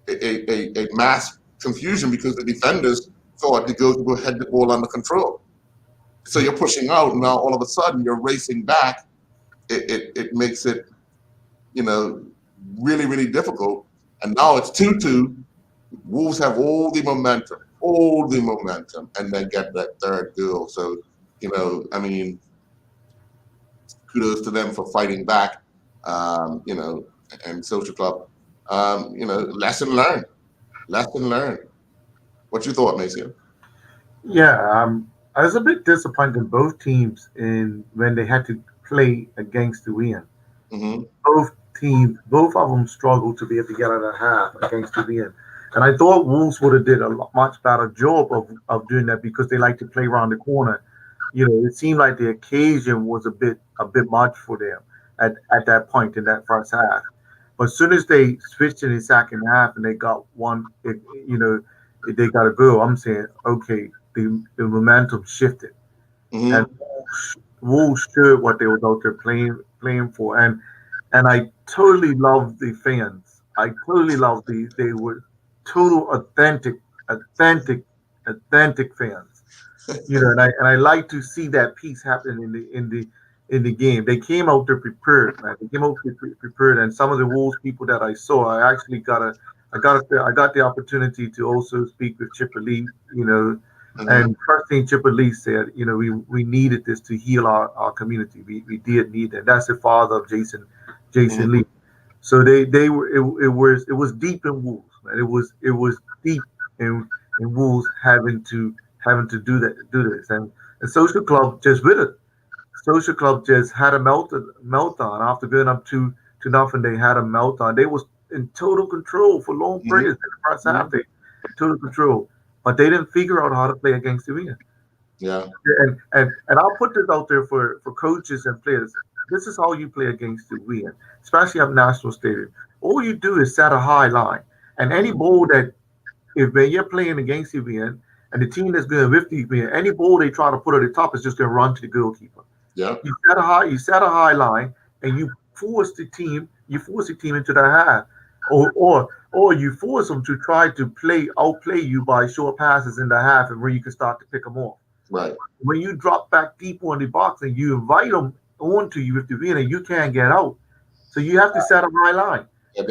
Speaker 1: a mass confusion because the defenders thought the goalkeeper had the ball under control. So you're pushing out, and now all of a sudden you're racing back. It makes it, really, really difficult. And now it's 2-2. Wolves have all the momentum, and then get that third goal. So, kudos to them for fighting back, and Social Club, lesson learned. What you thought, Maceo?
Speaker 2: Yeah, I was a bit disappointed in both teams when they had to play against the win.
Speaker 1: Mm-hmm.
Speaker 2: Both of them struggled to be able to get out of half against the win. And I thought Wolves would have did a much better job of doing that because they like to play around the corner. It seemed like the occasion was a bit much for them at that point in that first half. But as soon as they switched in the second half and they got one, they got a goal, I'm saying, okay, the momentum shifted.
Speaker 1: Mm-hmm.
Speaker 2: And Wolves showed what they were out there playing for. And I totally loved the fans. I totally loved they were total authentic fans. And I like to see that piece happen in the game. They came out there prepared, man. They came out prepared, and some of the Wolves people that I saw, I actually got the opportunity to also speak with Chipper Lee,
Speaker 1: Mm-hmm.
Speaker 2: And first thing Chipper Lee said, we needed this to heal our community. We did need that. That's the father of Jason
Speaker 1: Mm-hmm.
Speaker 2: Lee. So they were it was deep in Wolves, man. It was deep in Wolves having to do this, and the Social Club just with it. Social Club just had a meltdown after going up 2-0. They had a meltdown. They was in total control for long periods in the first half. They total control, but they didn't figure out how to play against the win.
Speaker 1: Yeah.
Speaker 2: And I'll put this out there for coaches and players. This is how you play against the win, especially at National Stadium. All you do is set a high line, and any ball that when you're playing against the win and the team that's going with the win, any ball they try to put at the top is just going to run to the goalkeeper.
Speaker 1: Yeah.
Speaker 2: You set a high line, and you force the team into the half, or you force them to try to outplay you by short passes in the half, and where you can start to pick them off.
Speaker 1: Right.
Speaker 2: When you drop back deep on the box and you invite them onto you with the win, and you can't get out, so you have to set a high line.
Speaker 1: Yeah,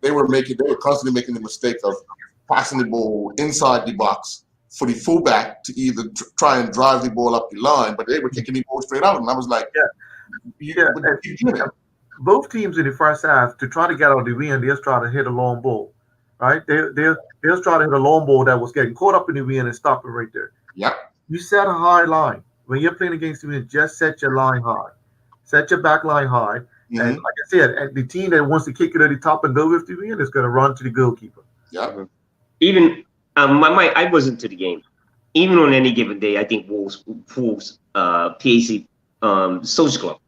Speaker 1: they were constantly making the mistake of passing the ball inside the box for the fullback to either try and drive the ball up the line, but they were kicking the ball straight out. And I was like,
Speaker 2: both teams in the first half, to try to get out of the win, they'll try to hit a long ball, right? They'll try to hit a long ball that was getting caught up in the win and stop it right there.
Speaker 1: Yep.
Speaker 2: You set a high line. When you're playing against the win, just set your line high. Set your back line high.
Speaker 1: Mm-hmm.
Speaker 2: And like I said, and the team that wants to kick it at the top and go with the win is going to run to the goalkeeper.
Speaker 1: Yeah.
Speaker 3: Even I wasn't to the game. Even on any given day, I think Wolves, PAC, Social Club.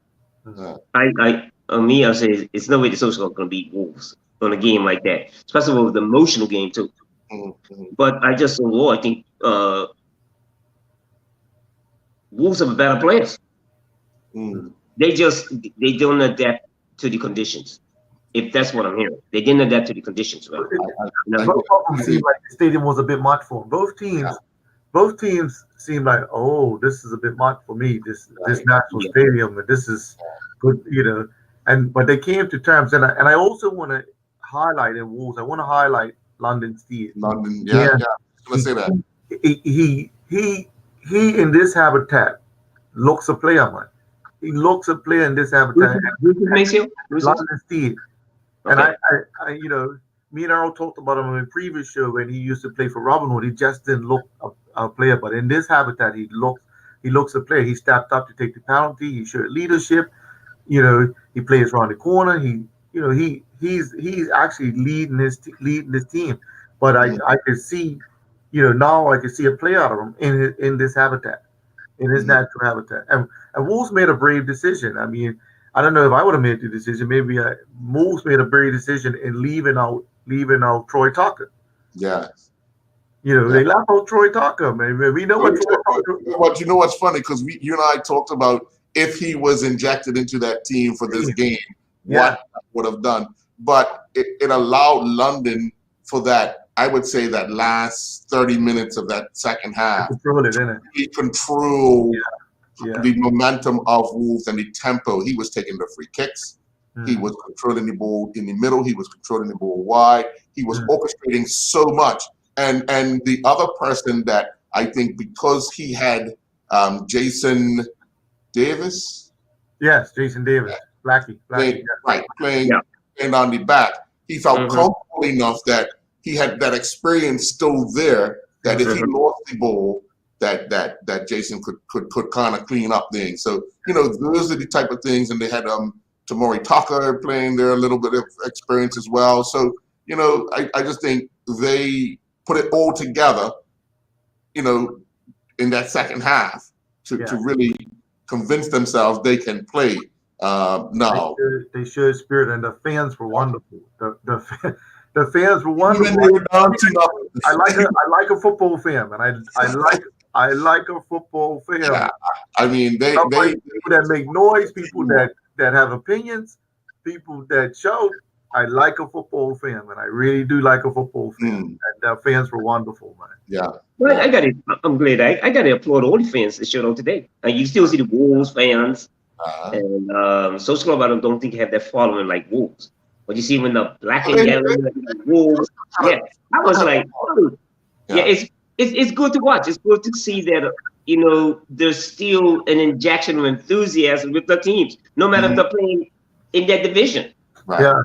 Speaker 1: Uh-huh.
Speaker 3: I'll say it's no way the Social Club going to beat Wolves. on a game like that, especially with the emotional game too. But I just overall, I think Wolves are better players. They don't adapt to the conditions. If that's what I'm hearing, they didn't adapt to the conditions. Right?
Speaker 2: Both of them seemed like the stadium was a bit much for them. Both teams seemed like, oh, this is a bit much for me. This national stadium, and this is good, you know. But they came to terms, and I also want to highlight in Wolves. I want to highlight London Steve.
Speaker 1: London, yeah. Let's say that
Speaker 2: he in this habitat looks a player, man. He looks a player in this habitat. London Steve. And I, you know, me and Earl talked about him in a previous show when he used to play for Robinhood. He just didn't look a player, but in this habitat, he looks a player. He stepped up to take the penalty. He showed leadership. You know, he plays around the corner. He's actually leading his team. But I could see, you know, now I can see a play out of him in this habitat, in his natural habitat. And Wolves made a brave decision. I mean, I don't know if I would have made the decision. Maybe Wolves made a brave decision in leaving out Troy Tucker.
Speaker 1: Yeah.
Speaker 2: You know, they left out Troy Tucker, man. We know what Troy Tucker.
Speaker 1: But you know what's funny? Because you and I talked about if he was injected into that team for this game, what would have done. But it allowed London for that, I would say, that last 30 minutes of that second half. He controlled the momentum of Wolves and the tempo. He was taking the free kicks. He was controlling the ball in the middle. He was controlling the ball wide. He was orchestrating so much. And the other person that I think, because he had Jason Davis.
Speaker 2: Yes, Jason Davis. Blackie.
Speaker 1: Playing on the back. He felt comfortable enough that he had that experience still there, that if he lost the ball, that Jason could kind of clean up things. So, you know, those are the type of things. And they had Tamori Tucker playing there, a little bit of experience as well. So, you know, I just think they put it all together, you know, in that second half to really convince themselves they can play now.
Speaker 2: They showed spirit, and the fans were wonderful. The fans were wonderful. I like a football fan, and I like a football fan.
Speaker 1: Yeah, I mean, people
Speaker 2: that make noise, people that have opinions, people that shout. I like a football fan, and I really do like a football fan. And the fans were wonderful, man.
Speaker 1: Yeah.
Speaker 3: Well, I'm glad. I got to applaud all the fans that showed up today. And you still see the Wolves fans. And Social Club, I don't think have that following like Wolves. But you see when the black and yellow Wolves, I was like, it's good to watch. It's good to see that, you know, there's still an injection of enthusiasm with the teams, no matter if they're playing in that division.
Speaker 1: Right.
Speaker 2: Yeah.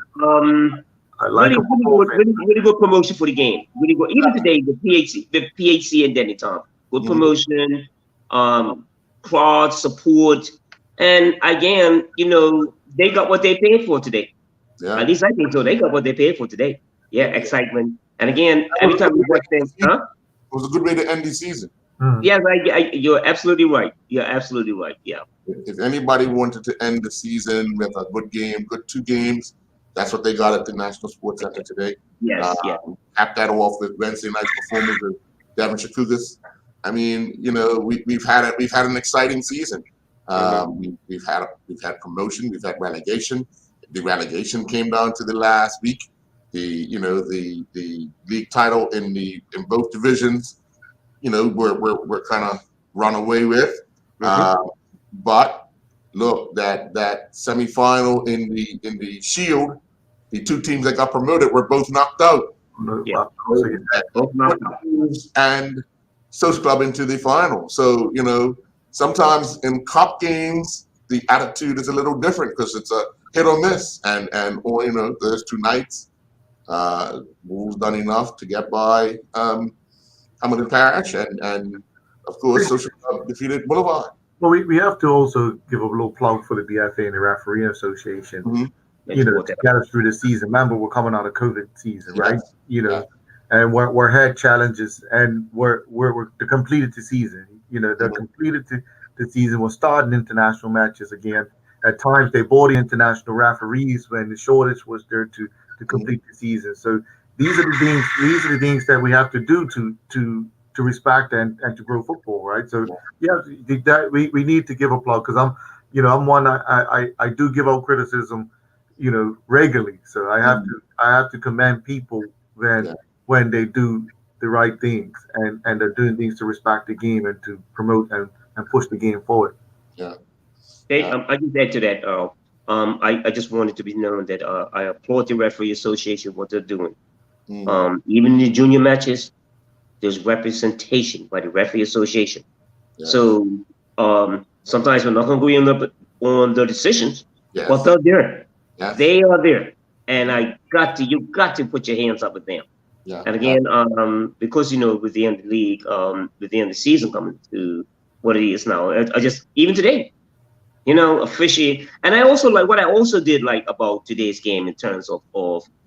Speaker 2: I like
Speaker 3: really good promotion for the game. Really good. Even today, the PHC and Denny Tom, good promotion, crowd support, and again, you know, they got what they paid for today. Yeah. At least I think so. They got what they paid for today. Yeah, excitement. And again, every time we watch them,
Speaker 1: it was a good way to end the season.
Speaker 3: Yes, you're absolutely right. You're absolutely right. Yeah.
Speaker 1: If anybody wanted to end the season with a good game, good 2 games, that's what they got at the National Sports Center today.
Speaker 3: Yes,
Speaker 1: Cap that off with Wednesday night's performance of Devonshire Cougars. I mean, you know, we've had an exciting season. We've had promotion, we've had relegation. The relegation came down to the last week. The league title in both divisions, you know, we're kind of run away with. But look, that semifinal in the Shield, the 2 teams that got promoted were both knocked out. And Social Club into the final. So, you know, sometimes in cup games, the attitude is a little different because it's a hit or miss. And or, you know, there's 2 nights. Wolves done enough to get by Hamilton Parish, and of course, Social Club defeated Boulevard.
Speaker 2: Well, we have to also give a little plug for the BFA and the Referee Association. You know, to get us through the season. Remember, we're coming out of COVID season, right? You know, and we're had challenges, and we're completed the season. You know, the completed the season. We're starting international matches again. At times, they bought the international referees when the shortage was there to to complete the season. So these are the things. These are the things that we have to do to respect and to grow football, right? So we need to give a plug because I'm one I do give out criticism, regularly. So I have to commend people when they do the right things and they're doing things to respect the game and to promote and push the game forward.
Speaker 1: Yeah.
Speaker 3: Hey, I just add to that, Earl. I just wanted to be known that I applaud the referee association what they're doing. Even in the junior matches, there's representation by the referee association.
Speaker 1: Yeah.
Speaker 3: So sometimes we're not going to agree on the decisions, but they're there.
Speaker 1: Yes.
Speaker 3: They are there, and you got to put your hands up with them.
Speaker 1: Yeah.
Speaker 3: And again, because with the end of the league, with the end of the season coming to what it is now, I just even today, officiate. And I also like what I also did like about today's game in terms of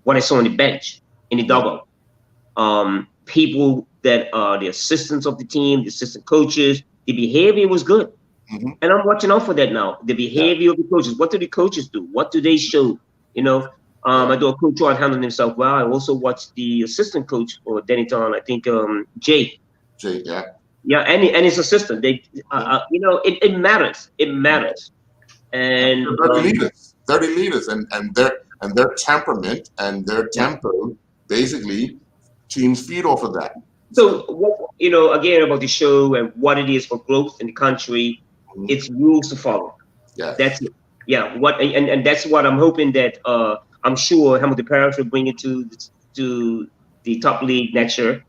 Speaker 3: what I saw on the bench in the dugout. People that are the assistants of the team, the assistant coaches, the behavior was good.
Speaker 1: Mm-hmm.
Speaker 3: And I'm watching out for that now. The behavior of the coaches. What do the coaches do? What do they show? I thought Coach Rod handled himself well. I also watched the assistant coach for Dennytown, I think Jay.
Speaker 1: Jay, yeah.
Speaker 3: Yeah, and his assistant. They, it matters. It matters. And
Speaker 1: they're the leaders, and their temperament and their tempo, basically, teams feed off of that.
Speaker 3: So, again about the show and what it is for growth in the country, it's rules to follow.
Speaker 1: Yeah,
Speaker 3: that's it. Yeah, and that's what I'm hoping that I'm sure Hamilton Parish will bring it to the top league next year.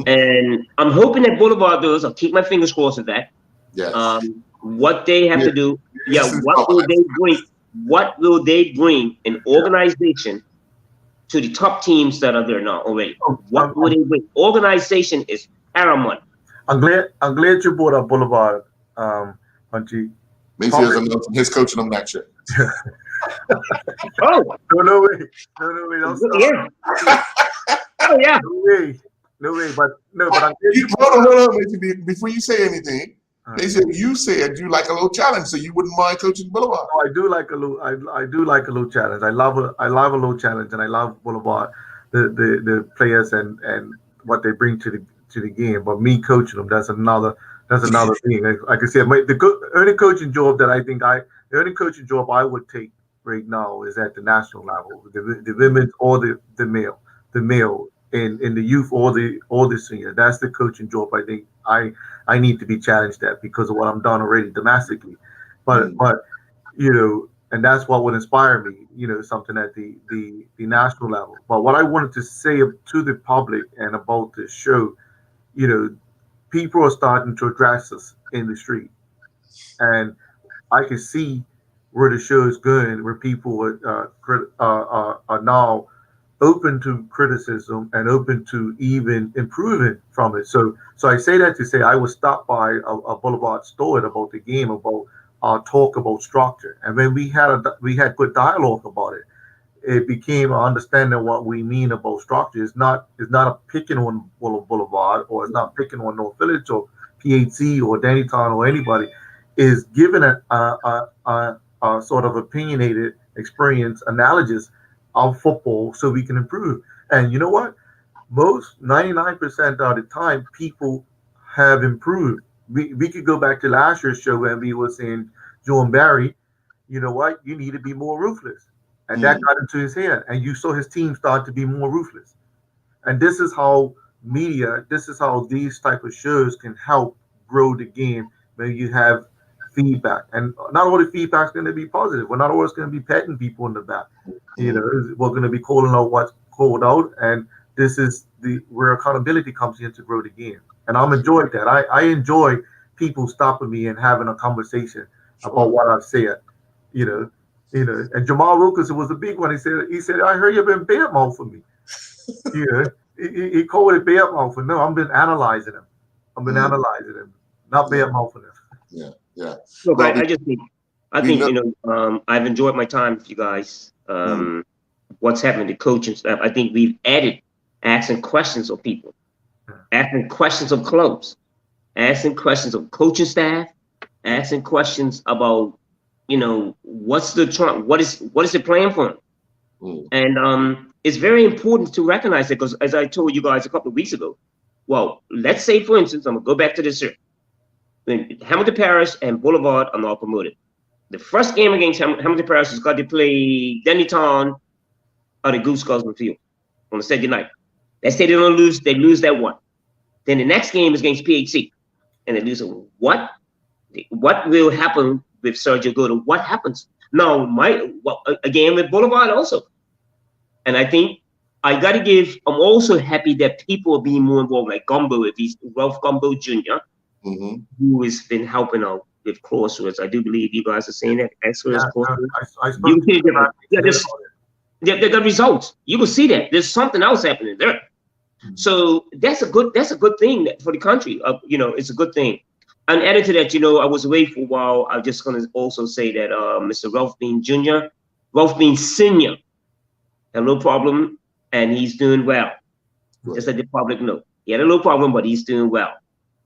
Speaker 3: And I'm hoping that Boulevard does. I'll keep my fingers crossed with that.
Speaker 1: Yes.
Speaker 3: What they have to do, what will they bring an organization to the top teams that are there now already? What will they bring? Organization is paramount.
Speaker 2: I'm glad you brought up Boulevard, Punchy.
Speaker 1: Mayfield's announcing his coaching them next year.
Speaker 3: Oh
Speaker 2: no way! Don't stop.
Speaker 3: Yeah. Oh yeah.
Speaker 2: No way. But I'm glad
Speaker 1: hold on, Macy, before you say anything. They said you said you like a little challenge, so you wouldn't mind coaching Boulevard.
Speaker 2: Oh, I do like a little. I do like a little challenge. I love a little challenge, and I love Boulevard, the players and what they bring to the game. But me coaching them, that's another thing. Like I said, the only coaching job that the only coaching job I would take right now is at the national level, the women's or the male in the youth or the senior. That's the coaching job I think I need to be challenged at because of what I'm done already domestically. But and that's what would inspire me, something at the national level. But what I wanted to say to the public and about this show, people are starting to address us in the street. And I can see where the show is going, where people are now open to criticism and open to even improving from it. So I say that to say I was stopped by a Boulevard store about the game, about talk about structure. And when we had good dialogue about it, it became an understanding of what we mean about structure. It's not a picking on Boulevard, or it's not picking on North Village or PHC or Dennytown or anybody. Is given a sort of opinionated experience analogous of football so we can improve. And you know what? Most 99% of the time, people have improved. We could go back to last year's show when we were saying, John Barry, you know what? You need to be more ruthless. And that got into his head. And you saw his team start to be more ruthless. And this is how these type of shows can help grow the game when you have feedback. And not all the feedback is going to be positive. We're not always going to be patting people in the back. We're going to be calling out what's called out. And this is where accountability comes in to grow the game. And I'm enjoying that. I enjoy people stopping me and having a conversation about what I've said. And Jamal Wilkerson was a big one. He said, I heard you've been bad mouth for me. He called it bad mouth. No, I've been analyzing him. Not bad mouthing him.
Speaker 1: Yeah.
Speaker 3: Look, I think I've enjoyed my time with you guys. What's happening to coaching staff? I think we've added asking questions of people, asking questions of clubs, asking questions of coaching staff, asking questions about what is the plan for them? And it's very important to recognize it, because as I told you guys a couple of weeks ago, well, let's say, for instance, I'm gonna go back to this here. When Hamilton Parish and Boulevard are now promoted. The first game against Hamilton Parish is got to play Denny Town on the Goose Gosling Field on a Saturday night. Let's say they don't lose, they lose that one. Then the next game is against PHC, and they lose it. What will happen with Sergio Goda? What happens? Now, again with Boulevard also. And I think I got to give, I'm also happy that people are being more involved, like Gumbo, if he's Ralph Gumbo Jr., who has been helping out with Crossroads. I do believe you guys are saying that. The results. You can see that there's something else happening there. So that's a good thing for the country. You know, it's a good thing. And added to that, you know, I was away for a while. I'm just going to also say that Mr. Ralph Bean Jr., Ralph Bean Sr. had a little problem, and he's doing well. Good. Just let the public know. He had a little problem, but he's doing well.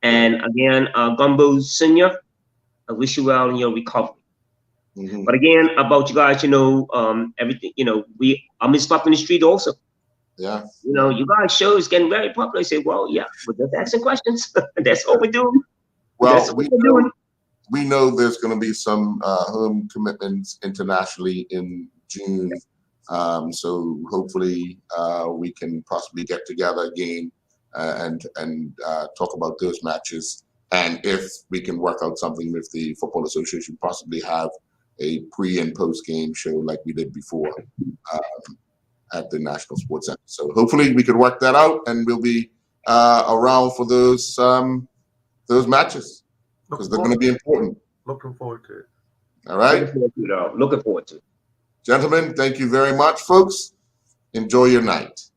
Speaker 3: And again, Gumbo Sr., I wish you well in your recovery. But again, about you guys, you know, everything, you know, I'm in Stop in the Street also.
Speaker 1: Yeah.
Speaker 3: You know, you guys' show is getting very popular. I say, well, yeah, we're just asking questions. That's what we're doing.
Speaker 1: Well, we know there's going to be some home commitments internationally in June. So hopefully we can possibly get together again and talk about those matches. And if we can work out something with the Football Association, possibly have a pre and post game show like we did before at the National Sports Center. So hopefully we could work that out, and we'll be around for those matches, because they're going to be important.
Speaker 2: Looking forward to it.
Speaker 1: All right.
Speaker 3: Looking forward to it.
Speaker 1: Gentlemen, thank you very much, folks. Enjoy your night.